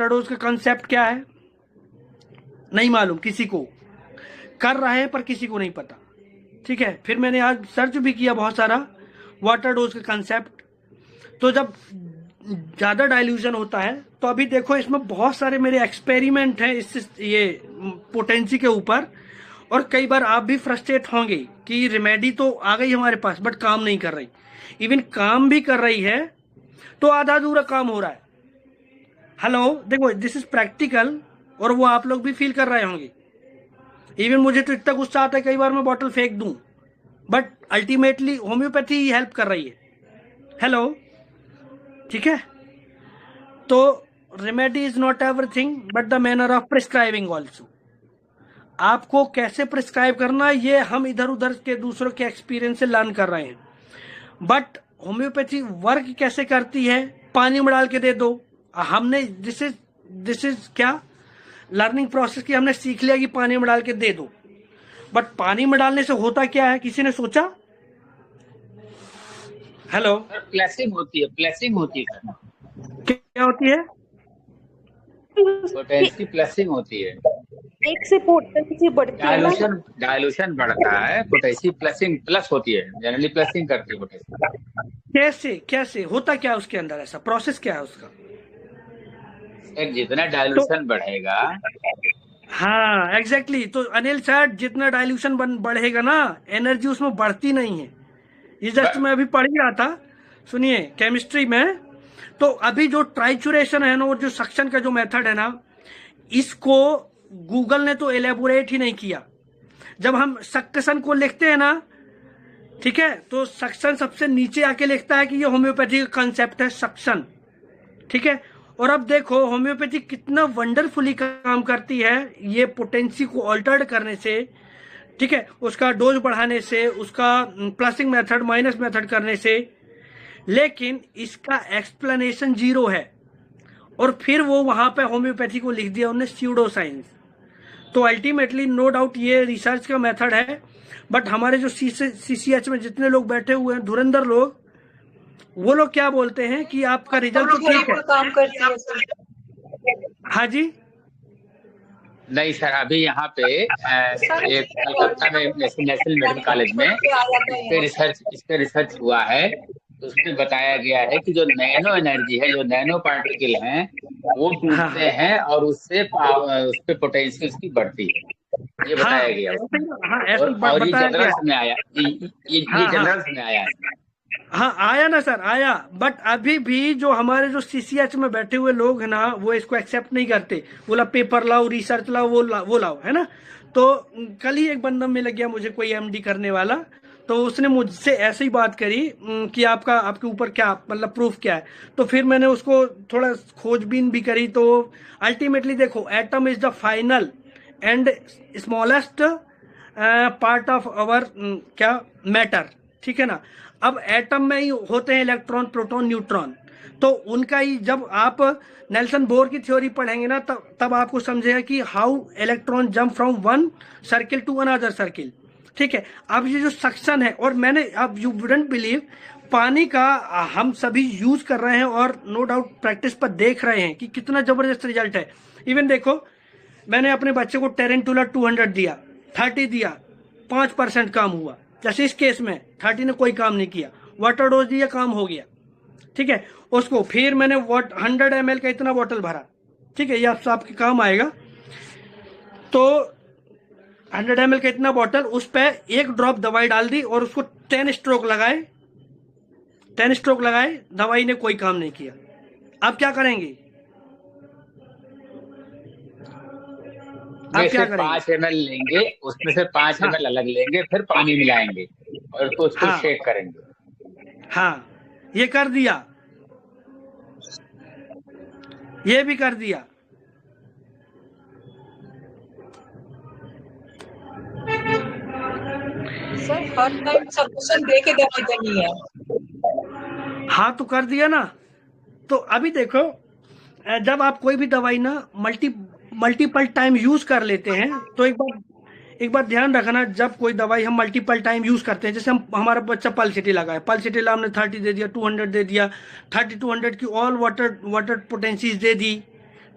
डोज का कंसेप्ट क्या है नहीं मालूम, किसी को कर रहे हैं पर किसी को नहीं पता। ठीक है, फिर मैंने आज सर्च भी किया बहुत सारा वाटर डोज का कंसेप्ट। तो जब ज़्यादा डाइल्यूशन होता है, तो अभी देखो इसमें बहुत सारे मेरे एक्सपेरिमेंट हैं इस ये पोटेंसी के ऊपर, और कई बार आप भी फ्रस्ट्रेट होंगे कि रेमेडी तो आ गई हमारे पास बट काम नहीं कर रही। इवन काम भी कर रही है तो आधा अधूरा काम हो रहा है। हेलो, देखो दिस इज प्रैक्टिकल, और वो आप लोग भी फील कर रहे होंगे। इवन मुझे तो इतना गुस्सा आता है कई बार मैं बॉटल फेंक दूं, but ultimately homeopathy he help कर रही है। हेलो, ठीक है? तो remedy is not everything but the manner of prescribing also. आपको कैसे प्रिस्क्राइब करना, ये हम इधर उधर के दूसरों के एक्सपीरियंस से लर्न कर रहे हैं, बट होम्योपैथी वर्क कैसे करती है, पानी में डाल के दे दो। हमने दिस इज क्या लर्निंग प्रोसेस की, हमने सीख लिया कि पानी में डाल के दे दो, बट पानी में डालने से होता क्या है, किसी ने सोचा? हेलो, प्लेसिंग होती है सर। क्या होती है? पोटेंसी प्लेसिंग होती है, एक से पोटेंसी बढ़ती है ना। डायलूशन बढ़ता है, पोटेंसी प्लसिंग प्लस होती है, जनरली प्लसिंग करती है पोटेंसी। कैसे होता क्या उसके अंदर, ऐसा प्रोसेस क्या है उसका? सर जितना डायलूशन बढ़ेगा, हाँ एग्जैक्टली। तो अनिल सर, जितना डाइल्यूशन बढ़ेगा ना, एनर्जी उसमें बढ़ती नहीं है। ये जस्ट मैं अभी पढ़ ही रहा था, सुनिए, केमिस्ट्री में। तो अभी जो ट्राइचुरेशन है ना, और जो सक्शन का जो मेथड है ना, इसको गूगल ने तो एलेबोरेट ही नहीं किया। जब हम सक्शन को लिखते हैं ना, ठीक है, तो सक्शन सबसे नीचे आके लिखता है कि ये होम्योपैथी का कंसेप्ट है, सक्शन। ठीक है, और अब देखो होम्योपैथी कितना वंडरफुली काम करती है, ये पोटेंसी को ऑल्टर्ड करने से, ठीक है, उसका डोज बढ़ाने से, उसका प्लसिंग मेथड माइनस मेथड करने से। लेकिन इसका एक्सप्लेनेशन जीरो है, और फिर वो वहां पे होम्योपैथी को लिख दिया उन्होंने स्यूडो साइंस। तो अल्टीमेटली नो डाउट ये रिसर्च का मेथड है, बट हमारे जो सीसीएच में जितने लोग बैठे हुए हैं, धुरंधर लोग, वो लोग क्या बोलते हैं कि आपका रिजल्ट तो ठीक है, काम करती है सर। हाँ जी, नहीं सर, अभी यहाँ पे एक कलकत्ता में नेशनल मेडिकल कॉलेज में इस पे रिसर्च हुआ है। तो उसमें बताया गया है कि जो नैनो एनर्जी है, जो नैनो पार्टिकल हैं, वो टूटते हैं और उससे उस पे पोटेंशियल उसकी बढ़ती है, ये बताया गया। और ये जनरल में आया, ये जनरल में आया है। हाँ आया ना सर, आया, बट अभी भी जो हमारे जो सीसीएच में बैठे हुए लोग हैं ना, वो इसको एक्सेप्ट नहीं करते। बोला पेपर लाओ, रिसर्च लाओ, वो लाओ, है ना। तो कल ही एक बंदा मिल गया मुझे, कोई एमडी करने वाला, तो उसने मुझसे ऐसे ही बात करी कि आपके ऊपर क्या मतलब प्रूफ क्या है। तो फिर मैंने उसको थोड़ा खोजबीन भी करी। तो अल्टीमेटली देखो, atom is the final and smallest part of our क्या मैटर, ठीक है ना। अब एटम में ही होते हैं इलेक्ट्रॉन, प्रोटॉन, न्यूट्रॉन। तो उनका ही जब आप नेल्सन बोर की थ्योरी पढ़ेंगे ना, तब आपको समझेगा कि how electron jump from one circle to another circle, ठीक है। अब ये जो सक्शन है, और मैंने, अब यू वुडंट बिलीव, पानी का हम सभी यूज कर रहे हैं और नो डाउट प्रैक्टिस पर देख रहे हैं कि कितना जबरदस्त रिजल्ट है। इवन देखो, मैंने अपने बच्चे को टेरेंटुला 200 दिया, 30 दिया, 5% काम हुआ। जैसे इस केस में 30 ने कोई काम नहीं किया, वाटर डोज दिया, काम हो गया, ठीक है। उसको फिर मैंने 100 ml का इतना बोतल भरा, ठीक है, ये आपके काम आएगा। तो 100 ml का इतना बॉटल, उस पर 1 ड्रॉप दवाई डाल दी और उसको 10 स्ट्रोक लगाए, 10 स्ट्रोक लगाए, दवाई ने कोई काम नहीं किया। अब क्या करेंगे? अब क्या करेंगे? 5 ml लेंगे, उसमें से 5 ml अलग लेंगे, फिर पानी मिलाएंगे और उसको शेक करेंगे। हाँ, ये कर दिया, ये भी कर दिया। सर हर टाइम सॉल्यूशन दे के दवाई देनी है। हाँ तो कर दिया ना। तो अभी देखो, जब आप कोई भी दवाई ना मल्टीपल टाइम यूज कर लेते हैं, तो एक बार ध्यान रखना, जब कोई दवाई हम मल्टीपल टाइम यूज करते हैं, जैसे हमारा बच्चा पल्सिटी लगाए, पल्सिटी हमने 30 दे दिया, 200 दे दिया, 30-200 की ऑल वाटर पोटेंसीज दे दी,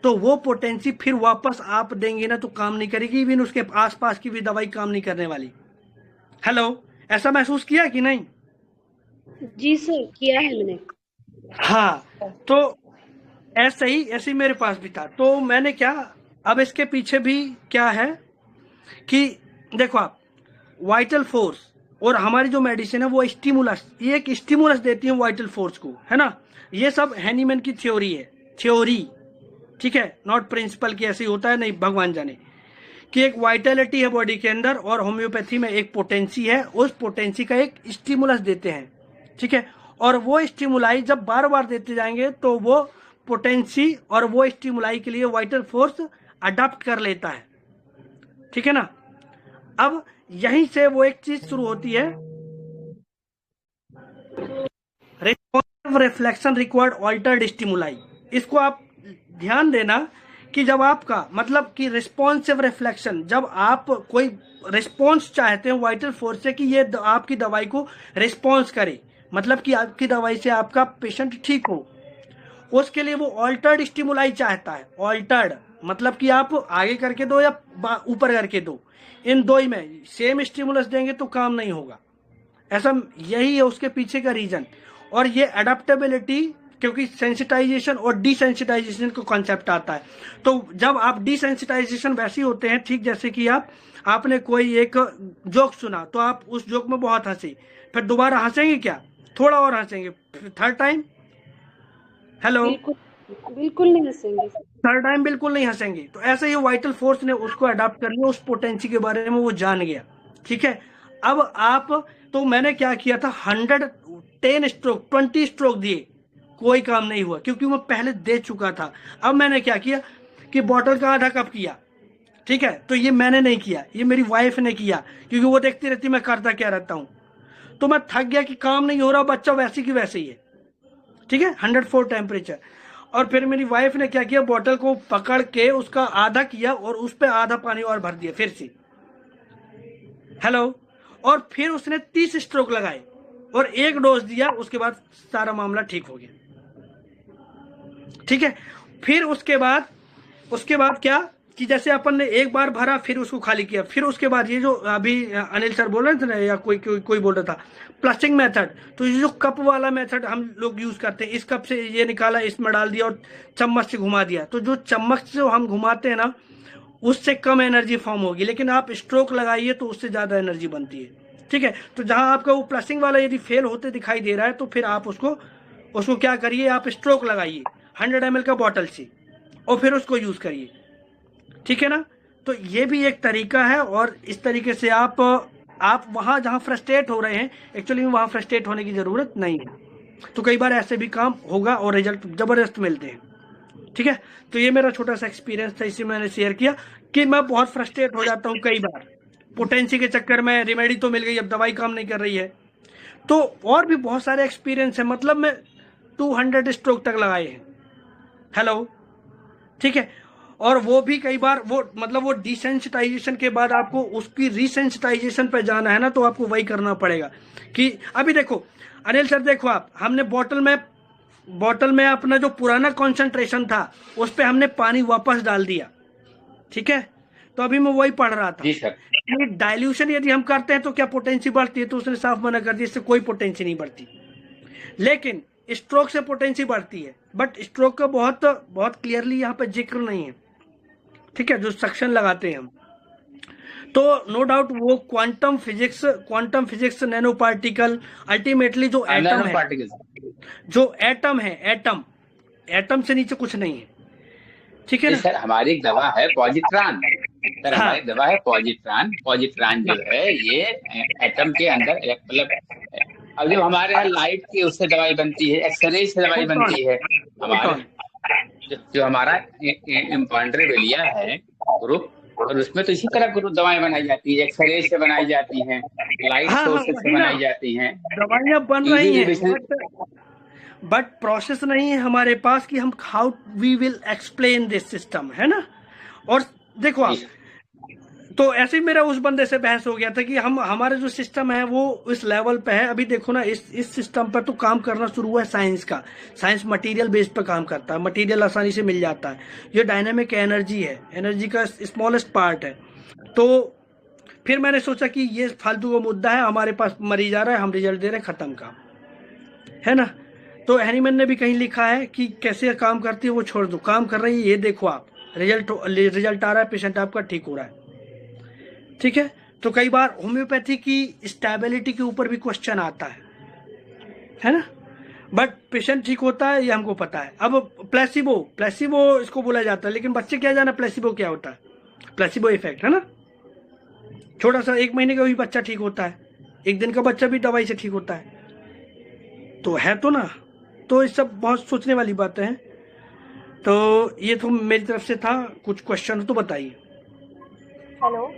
तो वो पोटेंसी फिर वापस आप देंगे ना तो काम नहीं करेगी, इवन उसके आसपास की भी दवाई काम नहीं करने वाली। हेलो, ऐसा महसूस किया कि नहीं? जी सर, किया है मैंने। हाँ, तो ऐसे ही मेरे पास भी था। तो मैंने क्या, अब इसके पीछे भी क्या है कि देखो आप, वाइटल फोर्स और हमारी जो मेडिसिन है वो स्टिमुलस, ये एक स्टिमुलस देती है वाइटल फोर्स को, है ना। ये सब हैनीमैन की थ्योरी है, थ्योरी, ठीक है, नॉट प्रिंसिपल की ऐसे ही होता है, नहीं भगवान जाने, कि एक वाइटलिटी है बॉडी के अंदर और होम्योपैथी में एक पोटेंसी है, उस पोटेंसी का एक स्टिमुलस देते हैं, ठीक है। और वो स्टिमुलाई जब बार बार देते जाएंगे तो वो पोटेंसी और वो स्टिमुलाई के लिए वाइटल फोर्स अडॉप्ट कर लेता है, ठीक है ना। अब यहीं से वो एक चीज शुरू होती है, responsive reflection required altered stimuli. इसको आप ध्यान देना कि जब आपका मतलब कि रिस्पॉन्सिव रिफ्लेक्शन, जब आप कोई रिस्पॉन्स चाहते हैं वाइटल फोर्स से कि ये आपकी दवाई को रिस्पॉन्स करे, मतलब कि आपकी दवाई से आपका पेशेंट ठीक हो, उसके लिए वो ऑल्टर्ड स्टिमुलाई चाहता है। ऑल्टर्ड मतलब कि आप आगे करके दो या ऊपर करके दो, इन दो ही में सेम स्टिमुलस देंगे तो काम नहीं होगा। ऐसा यही है उसके पीछे का रीजन। और ये अडेप्टेबिलिटी, क्योंकि सेंसिटाइजेशन और डिसेंसिटाइजेशन का कॉन्सेप्ट आता है, तो जब आप डिसेंसिटाइजेशन वैसे होते हैं, ठीक जैसे कि आपने कोई एक जोक सुना तो आप उस जोक में बहुत हंसे, फिर दोबारा हंसेंगे क्या? थोड़ा और हंसेंगे, थर्ड टाइम, हेलो, बिल्कुल नहीं हंसेंगे, थर्ड टाइम बिल्कुल नहीं हंसेंगे। तो ऐसे ही वाइटल फोर्स ने उसको अडॉप्ट कर लिया, उस पोटेंसी के बारे में वो जान गया, ठीक है। अब आप, तो मैंने क्या किया था, 110 स्ट्रोक 20 स्ट्रोक दिए, कोई काम नहीं हुआ, क्योंकि मैं पहले दे चुका था। अब मैंने क्या किया कि बॉटल का आधा कप किया, ठीक है। तो ये मैंने नहीं किया, ये मेरी वाइफ ने किया, क्योंकि वो देखती रहती मैं करता क्या रहता हूं। तो मैं थक गया कि काम नहीं हो रहा, बच्चा वैसे की वैसे ही है, ठीक है, 104 टेम्परेचर। और फिर मेरी वाइफ ने क्या किया, बॉटल को पकड़ के उसका आधा किया और उस पर आधा पानी और भर दिया फिर से, हेलो। और फिर उसने 30 स्ट्रोक लगाए और 1 डोज दिया, उसके बाद सारा मामला ठीक हो गया, ठीक है। फिर उसके बाद क्या कि जैसे अपन ने एक बार भरा, फिर उसको खाली किया, फिर उसके बाद ये जो अभी अनिल सर बोल रहे थे ना, या कोई बोल रहा था प्लसिंग मेथड, तो ये जो कप वाला मेथड हम लोग यूज करते हैं, इस कप से ये निकाला, इसमें डाल दिया और चम्मच से घुमा दिया, तो जो चम्मच से हम घुमाते हैं ना, उससे कम एनर्जी फॉर्म होगी, लेकिन आप स्ट्रोक लगाइए तो उससे ज्यादा एनर्जी बनती है, ठीक है। तो जहां आपका वो प्लसिंग वाला यदि फेल होते दिखाई दे रहा है, तो फिर आप उसको क्या करिए, आप स्ट्रोक लगाइए 100 ml का बॉटल से और फिर उसको यूज करिए, ठीक है ना। तो ये भी एक तरीका है, और इस तरीके से आप वहां जहां फ्रस्ट्रेट हो रहे हैं, एक्चुअली वहां फ्रस्ट्रेट होने की जरूरत नहीं है। तो कई बार ऐसे भी काम होगा और रिजल्ट जबरदस्त मिलते हैं, ठीक है। तो ये मेरा छोटा सा एक्सपीरियंस था, इसे मैंने शेयर किया कि मैं बहुत फ्रस्ट्रेट हो जाता हूँ कई बार, पोटेंसी के चक्कर में रेमेडी तो मिल गई, अब दवाई काम नहीं कर रही है। तो और भी बहुत सारे एक्सपीरियंस है, मतलब मैं 200 स्ट्रोक तक लगाए हैं, हेलो, ठीक है। और वो भी कई बार वो डिसेंसिटाइजेशन के बाद आपको उसकी रिसेंसिटाइजेशन पे जाना है ना, तो आपको वही करना पड़ेगा। कि अभी देखो अनिल सर, देखो आप, हमने बॉटल में अपना जो पुराना कॉन्सेंट्रेशन था उस पे हमने पानी वापस डाल दिया, ठीक है। तो अभी मैं वही पढ़ रहा था कि डाइल्यूशन यदि हम करते हैं तो क्या पोटेंसी बढ़ती है, तो उसने साफ मना कर दिया, इससे कोई पोटेंसी नहीं बढ़ती, लेकिन स्ट्रोक से पोटेंसी बढ़ती है। बट स्ट्रोक का बहुत क्लियरली यहाँ पे जिक्र नहीं है, ठीक है, जो सक्शन लगाते हैं हम। तो नो डाउट वो quantum physics nano particle, ultimately जो एटम नैनो है, पार्टिकल्स। जो एटम है, एटम से नीचे कुछ नहीं है, ठीक है जी ना। सर, हमारी एक दवा है पॉजिट्रान। सर हाँ हमारी दवा है पॉजिट्रान जो है ये एटम के अंदर मतलब अब जो हमारे यहाँ लाइट की उससे दवाई बनती है, एक्सरे से दवाई फोटॉन, बनती है। हमारे फोटॉन, जो हमारा इम्पॉन्ड्रेबिलिया है ग्रुप, और उसमें तो इसी तरह ग्रुप दवाएं बनाई जाती है, एक्सरे से बनाई जाती हैं, लाइट हाँ हाँ सोर्सेज से वही ना, बनाई जाती हैं, दवाइयाँ बन ईवी रही हैं, डिविजन। बट प्रोसेस नहीं है हमारे पास कि हम how we will explain this system, है ना। और देखो आप, तो ऐसे ही मेरा उस बंदे से बहस हो गया था कि हमारे जो सिस्टम है वो इस लेवल पे है। अभी देखो ना, इस सिस्टम पर तो काम करना शुरू हुआ है साइंस का। साइंस मटेरियल बेस्ड पे काम करता है, मटेरियल आसानी से मिल जाता है। ये डायनामिक एनर्जी है, एनर्जी का स्मॉलेस्ट पार्ट है। तो फिर मैंने सोचा कि ये फालतू का मुद्दा है, हमारे पास मरीज आ रहा है, हम रिजल्ट दे रहे हैं, खत्म काम, है ना। तो हैनीमैन ने भी कहीं लिखा है कि कैसे काम करती है वो छोड़ दो, काम कर रही है, ये देखो आप, रिजल्ट आ रहा है, पेशेंट आपका ठीक हो रहा है, ठीक है। तो कई बार होम्योपैथी की स्टेबिलिटी के ऊपर भी क्वेश्चन आता है ना। बट पेशेंट ठीक होता है, ये हमको पता है। अब प्लेसिबो इसको बोला जाता है, लेकिन बच्चे क्या जाना प्लेसिबो क्या होता है, प्लेसिबो इफेक्ट, है ना। छोटा सा 1 महीने का भी बच्चा ठीक होता है, 1 दिन का बच्चा भी दवाई से ठीक होता है, तो है तो ना। तो ये सब बहुत सोचने वाली बातें हैं। तो ये तो मेरी तरफ से था, कुछ क्वेश्चन हो तो बताइए। हेलो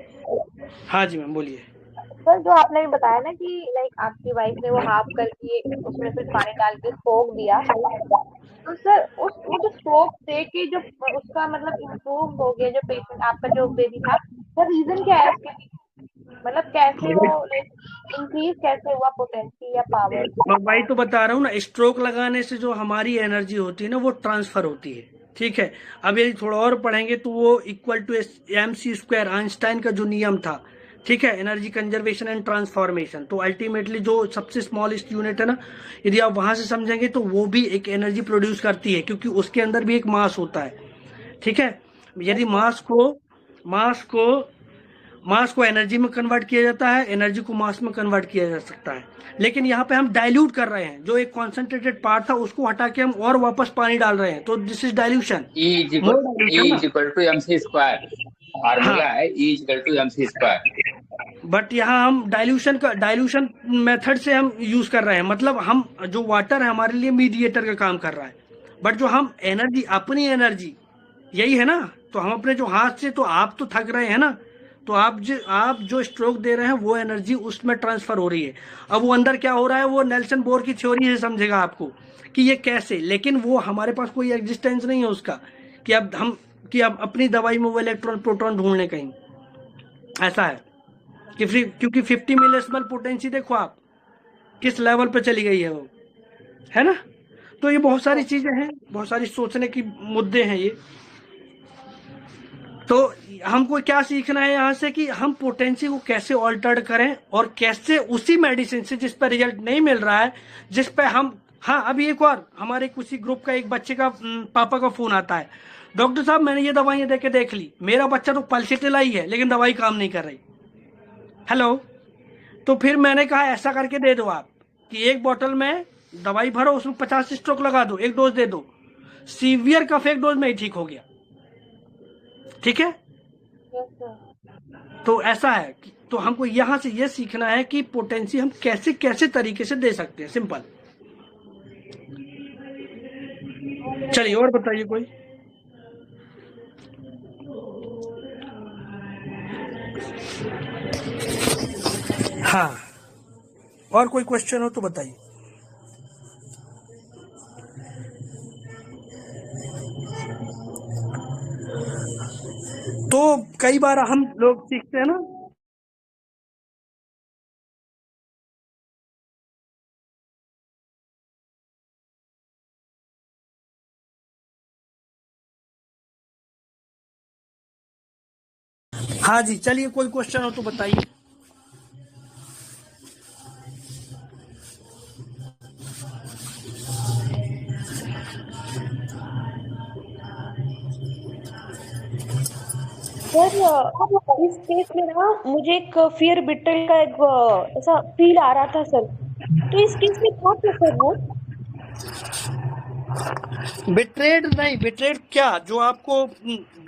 हाँ जी मैम बोलिए। सर, जो आपने भी बताया ना कि लाइक आपकी वाइफ ने वो हाफ करके उसमें फिर पानी डाल के स्ट्रोक दिया, तो सर वो जो स्ट्रोक दे के जो उसका मतलब इम्प्रूव हो गया, जो पेशेंट आपका जो बेबी था, सर रीजन क्या है उसके पीछे? मतलब कैसे वो लाइक इंक्रीज कैसे हुआ पोटेंसी या पावर? मैं वही तो बता रहा हूँ ना, स्ट्रोक लगाने से जो हमारी एनर्जी होती है ना वो ट्रांसफर होती है, ठीक है। अब यदि थोड़ा और पढ़ेंगे तो वो इक्वल टू mc², आइंस्टाइन का जो नियम था, ठीक है, एनर्जी कंजर्वेशन एंड ट्रांसफॉर्मेशन। तो अल्टीमेटली जो सबसे स्मॉलेस्ट यूनिट है ना, यदि आप वहां से समझेंगे तो वो भी एक एनर्जी प्रोड्यूस करती है, क्योंकि उसके अंदर भी एक मास होता है, ठीक है। यदि मास को एनर्जी में कन्वर्ट किया जाता है, एनर्जी को मास में कन्वर्ट किया जा सकता है, लेकिन यहाँ पे हम डाइल्यूट कर रहे हैं। जो एक कॉन्सेंट्रेटेड पार्ट था उसको हटा के हम और वापस पानी डाल रहे हैं, तो this is dilution. E=mc², formula है E=mc²। बट यहाँ हम डाइल्यूशन मेथड से हम यूज कर रहे हैं, मतलब हम जो वाटर है हमारे लिए मीडिएटर का काम कर रहा है। बट जो हम एनर्जी, अपनी एनर्जी यही है ना, तो हम अपने जो हाथ से, तो आप तो थक रहे हैं ना, तो आप जो स्ट्रोक दे रहे हैं वो एनर्जी उसमें ट्रांसफर हो रही है। अब वो अंदर क्या हो रहा है, वो नेल्सन बोर की थ्योरी से समझेगा आपको कि ये कैसे, लेकिन वो हमारे पास कोई एग्जिस्टेंस नहीं है उसका कि अब अपनी दवाई में वो इलेक्ट्रॉन प्रोटॉन ढूंढने कहीं, ऐसा है क्योंकि 50 मिलीसिमल पोटेंसी देखो आप किस लेवल पे चली गई है वो, है ना। तो ये बहुत सारी चीजें हैं, बहुत सारी सोचने की मुद्दे हैं ये। तो हमको क्या सीखना है यहाँ से कि हम पोटेंसी को कैसे ऑल्टर करें, और कैसे उसी मेडिसिन से जिस पर रिजल्ट नहीं मिल रहा है, जिस पे हम, हाँ अभी एक और हमारे किसी ग्रुप का एक बच्चे का पापा का फोन आता है, डॉक्टर साहब मैंने ये दवाइयां देके देख ली, मेरा बच्चा तो पल्सिटिल आई है लेकिन दवाई काम नहीं कर रही। हेलो, तो फिर मैंने कहा ऐसा करके दे दो आप कि एक बोतल में दवाई भरो, उसमें 50 स्ट्रोक लगा दो, 1 डोज दे दो, सीवियर कफ 1 डोज में ही ठीक हो गया, ठीक है। तो ऐसा है तो हमको यहां से ये सीखना है कि पोटेंसी हम कैसे कैसे तरीके से दे सकते हैं, सिंपल। चलिए और बताइए कोई। हाँ, और कोई क्वेश्चन हो तो बताइए। तो कई बार हम लोग सीखते हैं ना, हाँ जी चलिए कोई क्वेश्चन हो तो बताइए। सर इस केस में ना मुझे एक फियर बिट्रेल का एक ऐसा फील आ रहा था सर, तो इस केस में था क्या सर वो? बिट्रेड नहीं, बिट्रेड क्या, जो आपको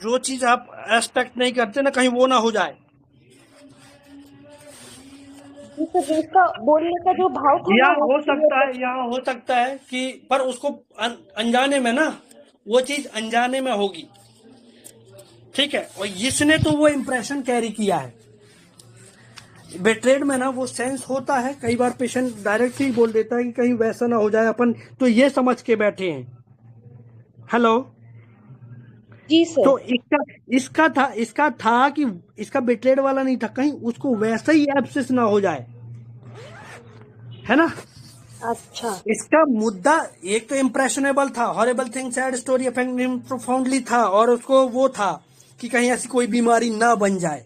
जो चीज आप एक्सपेक्ट नहीं करते ना कहीं वो ना हो जाए। जी सर, जो उसका बोलने का जो भाव था ना यहाँ वो हो सकता है, यहाँ हो सकता है कि पर उसको अनजाने में ना वो चीज अनजाने में होगी, ठीक है, और इसने तो वो इम्प्रेशन कैरी किया है। बेट्रेड में ना वो सेंस होता है, कई बार पेशेंट डायरेक्ट ही बोल देता है कि कहीं वैसा ना हो जाए, अपन तो ये समझ के बैठे हैं। हेलो जी सर। तो इसका था कि इसका बेट्रेड वाला नहीं था, कहीं उसको वैसा ही एब्सेस ना हो जाए, है ना। अच्छा, इसका मुद्दा एक तो इम्प्रेशनेबल था, horrible thing sad story affect him profoundly था, और उसको वो था कि कहीं ऐसी कोई बीमारी ना बन जाए,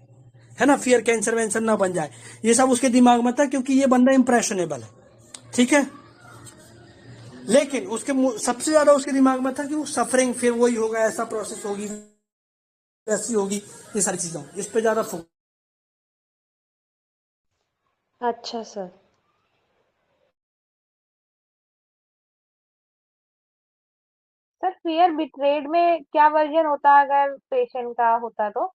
है ना, फियर कैंसर वैंसर ना बन जाए, ये सब उसके दिमाग में था क्योंकि ये बंदा इम्प्रेशनेबल है, ठीक है। लेकिन उसके सबसे ज्यादा उसके दिमाग में था कि वो सफरिंग फिर वही होगा, ऐसा प्रोसेस होगी, ऐसी होगी, ये सारी चीजें इस पे ज्यादा फोकस। अच्छा सर। सर फियर बिट्रेड में क्या वर्जन होता अगर पेशेंट का होता तो?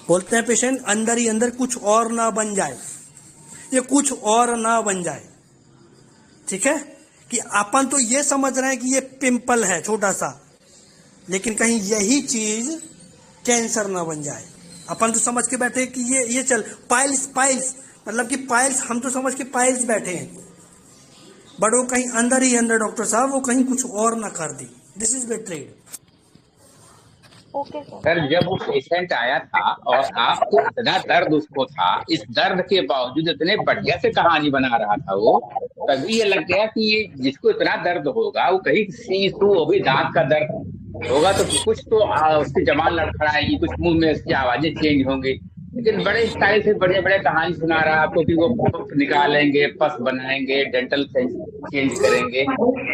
बोलते हैं पेशेंट अंदर ही अंदर कुछ और ना बन जाए, ये कुछ और ना बन जाए, ठीक है, कि अपन तो ये समझ रहे हैं कि ये पिंपल है छोटा सा, लेकिन कहीं यही चीज कैंसर ना बन जाए। अपन तो समझ के बैठे कि ये चल पाइल्स मतलब कि पाइल्स, हम तो समझ के पाइल्स बैठे हैं, बट वो कहीं अंदर ही अंदर डॉक्टर साहब वो कहीं कुछ और ना कर दी। This is betrayed. Okay sir. Sir जब वो पेशेंट आया था और आपको इतना दर्द उसको था, इस दर्द के बावजूद इतने बढ़िया से कहानी बना रहा था वो, तभी ये लग गया कि ये जिसको इतना दर्द होगा वो कहीं सीसू, वो भी दांत का दर्द होगा तो कुछ तो उसकी जबान लड़खड़ाएगी, कुछ मुंह में उसकी आवाजें चेंज होंगी, लेकिन बड़े स्टाइल से बढ़िया बढ़िया कहानी सुना रहा है आपको कि वो पफ निकालेंगे, पस बनाएंगे, डेंटल चेंज करेंगे।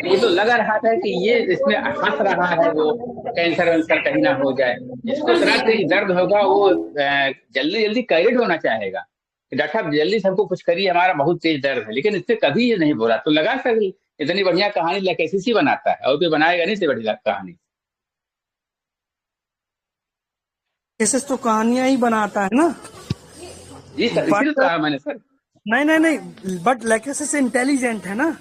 ये तो लग रहा था कि ये इसमें हंस रहा है, वो कैंसर वैंसर कहीं ना हो जाए। जिसको इतना तेज दर्द होगा वो जल्दी जल्दी कैरिड होना चाहेगा कि डॉक्टर साहब जल्दी से हमको कुछ करिए, हमारा बहुत तेज दर्द है, लेकिन इससे कभी ये नहीं बोला। तो लगा सर इतनी बढ़िया कहानी लकेसीसी बनाता है, और कोई बनाएगा नहीं इतनी बढ़िया कहानी। केसेस तो कहानियां ही बनाता है ना। जी सर, इसीलिए तो कहा मैंने सर। नहीं, बट लैकेसिस इंटेलिजेंट है ना,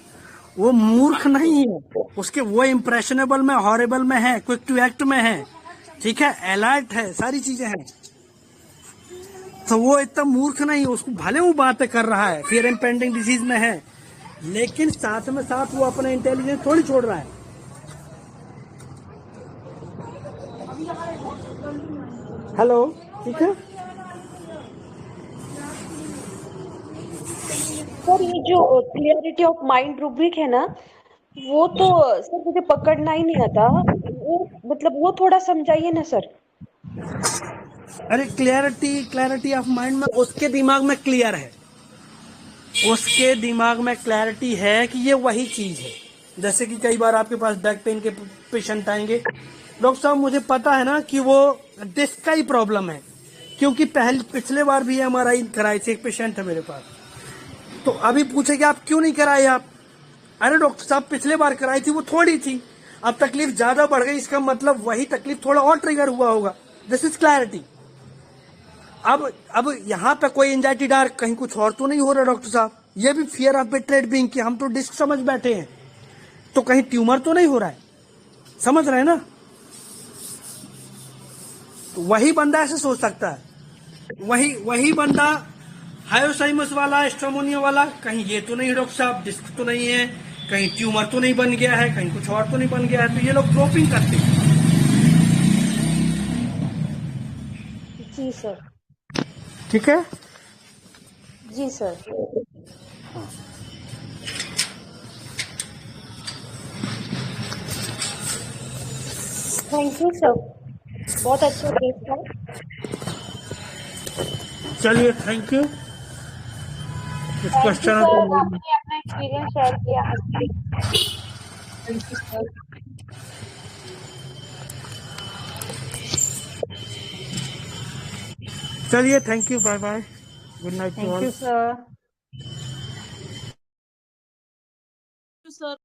वो मूर्ख नहीं है, उसके वो इम्प्रेशनेबल में, हॉरिबल में है, क्विक टू एक्ट में है, ठीक है, अलर्ट है, सारी चीजें हैं, तो वो इतना मूर्ख नहीं, उसको भले वो बातें कर रहा है, फियर इम्पेंडिंग डिजीज में है, लेकिन साथ में साथ वो अपना इंटेलिजेंस थोड़ी छोड़ रहा है। हेलो, ठीक है सर। ये जो क्लियरिटी ऑफ माइंड रूब्रिक है ना, वो तो सर मुझे पकड़ना ही नहीं आता, वो मतलब वो थोड़ा समझाइए ना सर। अरे क्लैरिटी ऑफ माइंड में उसके दिमाग में क्लियर है, उसके दिमाग में क्लैरिटी है कि ये वही चीज है। जैसे कि कई बार आपके पास बैक पेन के पेशेंट आएंगे, डॉक्टर साहब मुझे पता है ना कि वो डिस्क का ही प्रॉब्लम है, क्योंकि पिछले बार भी MRI कराई थी, एक पेशेंट है मेरे पास, तो अभी पूछे कि आप क्यों नहीं कराए आप? अरे डॉक्टर साहब पिछले बार कराई थी वो थोड़ी थी, अब तकलीफ ज्यादा बढ़ गई, इसका मतलब वही तकलीफ थोड़ा और ट्रिगर हुआ होगा। This is clarity. अब यहाँ पे कोई एंजाइटी डार्क कहीं कुछ और तो नहीं हो रहा डॉक्टर साहब, ये भी फियर ऑफ बेट्रेड बीइंग कि हम तो डिस्क समझ बैठे हैं, तो कहीं ट्यूमर तो नहीं हो रहा है, समझ रहे हैं ना। तो वही बंदा ऐसे सोच सकता है, वही बंदा हायोसाइमस वाला, एस्ट्रोमोनिया वाला, कहीं ये तो नहीं डॉक्टर साहब, डिस्क तो नहीं है, कहीं ट्यूमर तो नहीं बन गया है, कहीं कुछ और तो नहीं बन गया है, तो ये लोग ड्रॉपिंग करते हैं। जी सर। ठीक है जी सर। थैंक यू सर, बहुत अच्छा केस था। चलिए, थैंक यू। इस थैंक यू क्वेश्चन सर, आपने अपना एक्सपीरियंस शेयर किया। Thank you sir. चलिए, thank you, bye bye, good night to thank all. You sir. Sir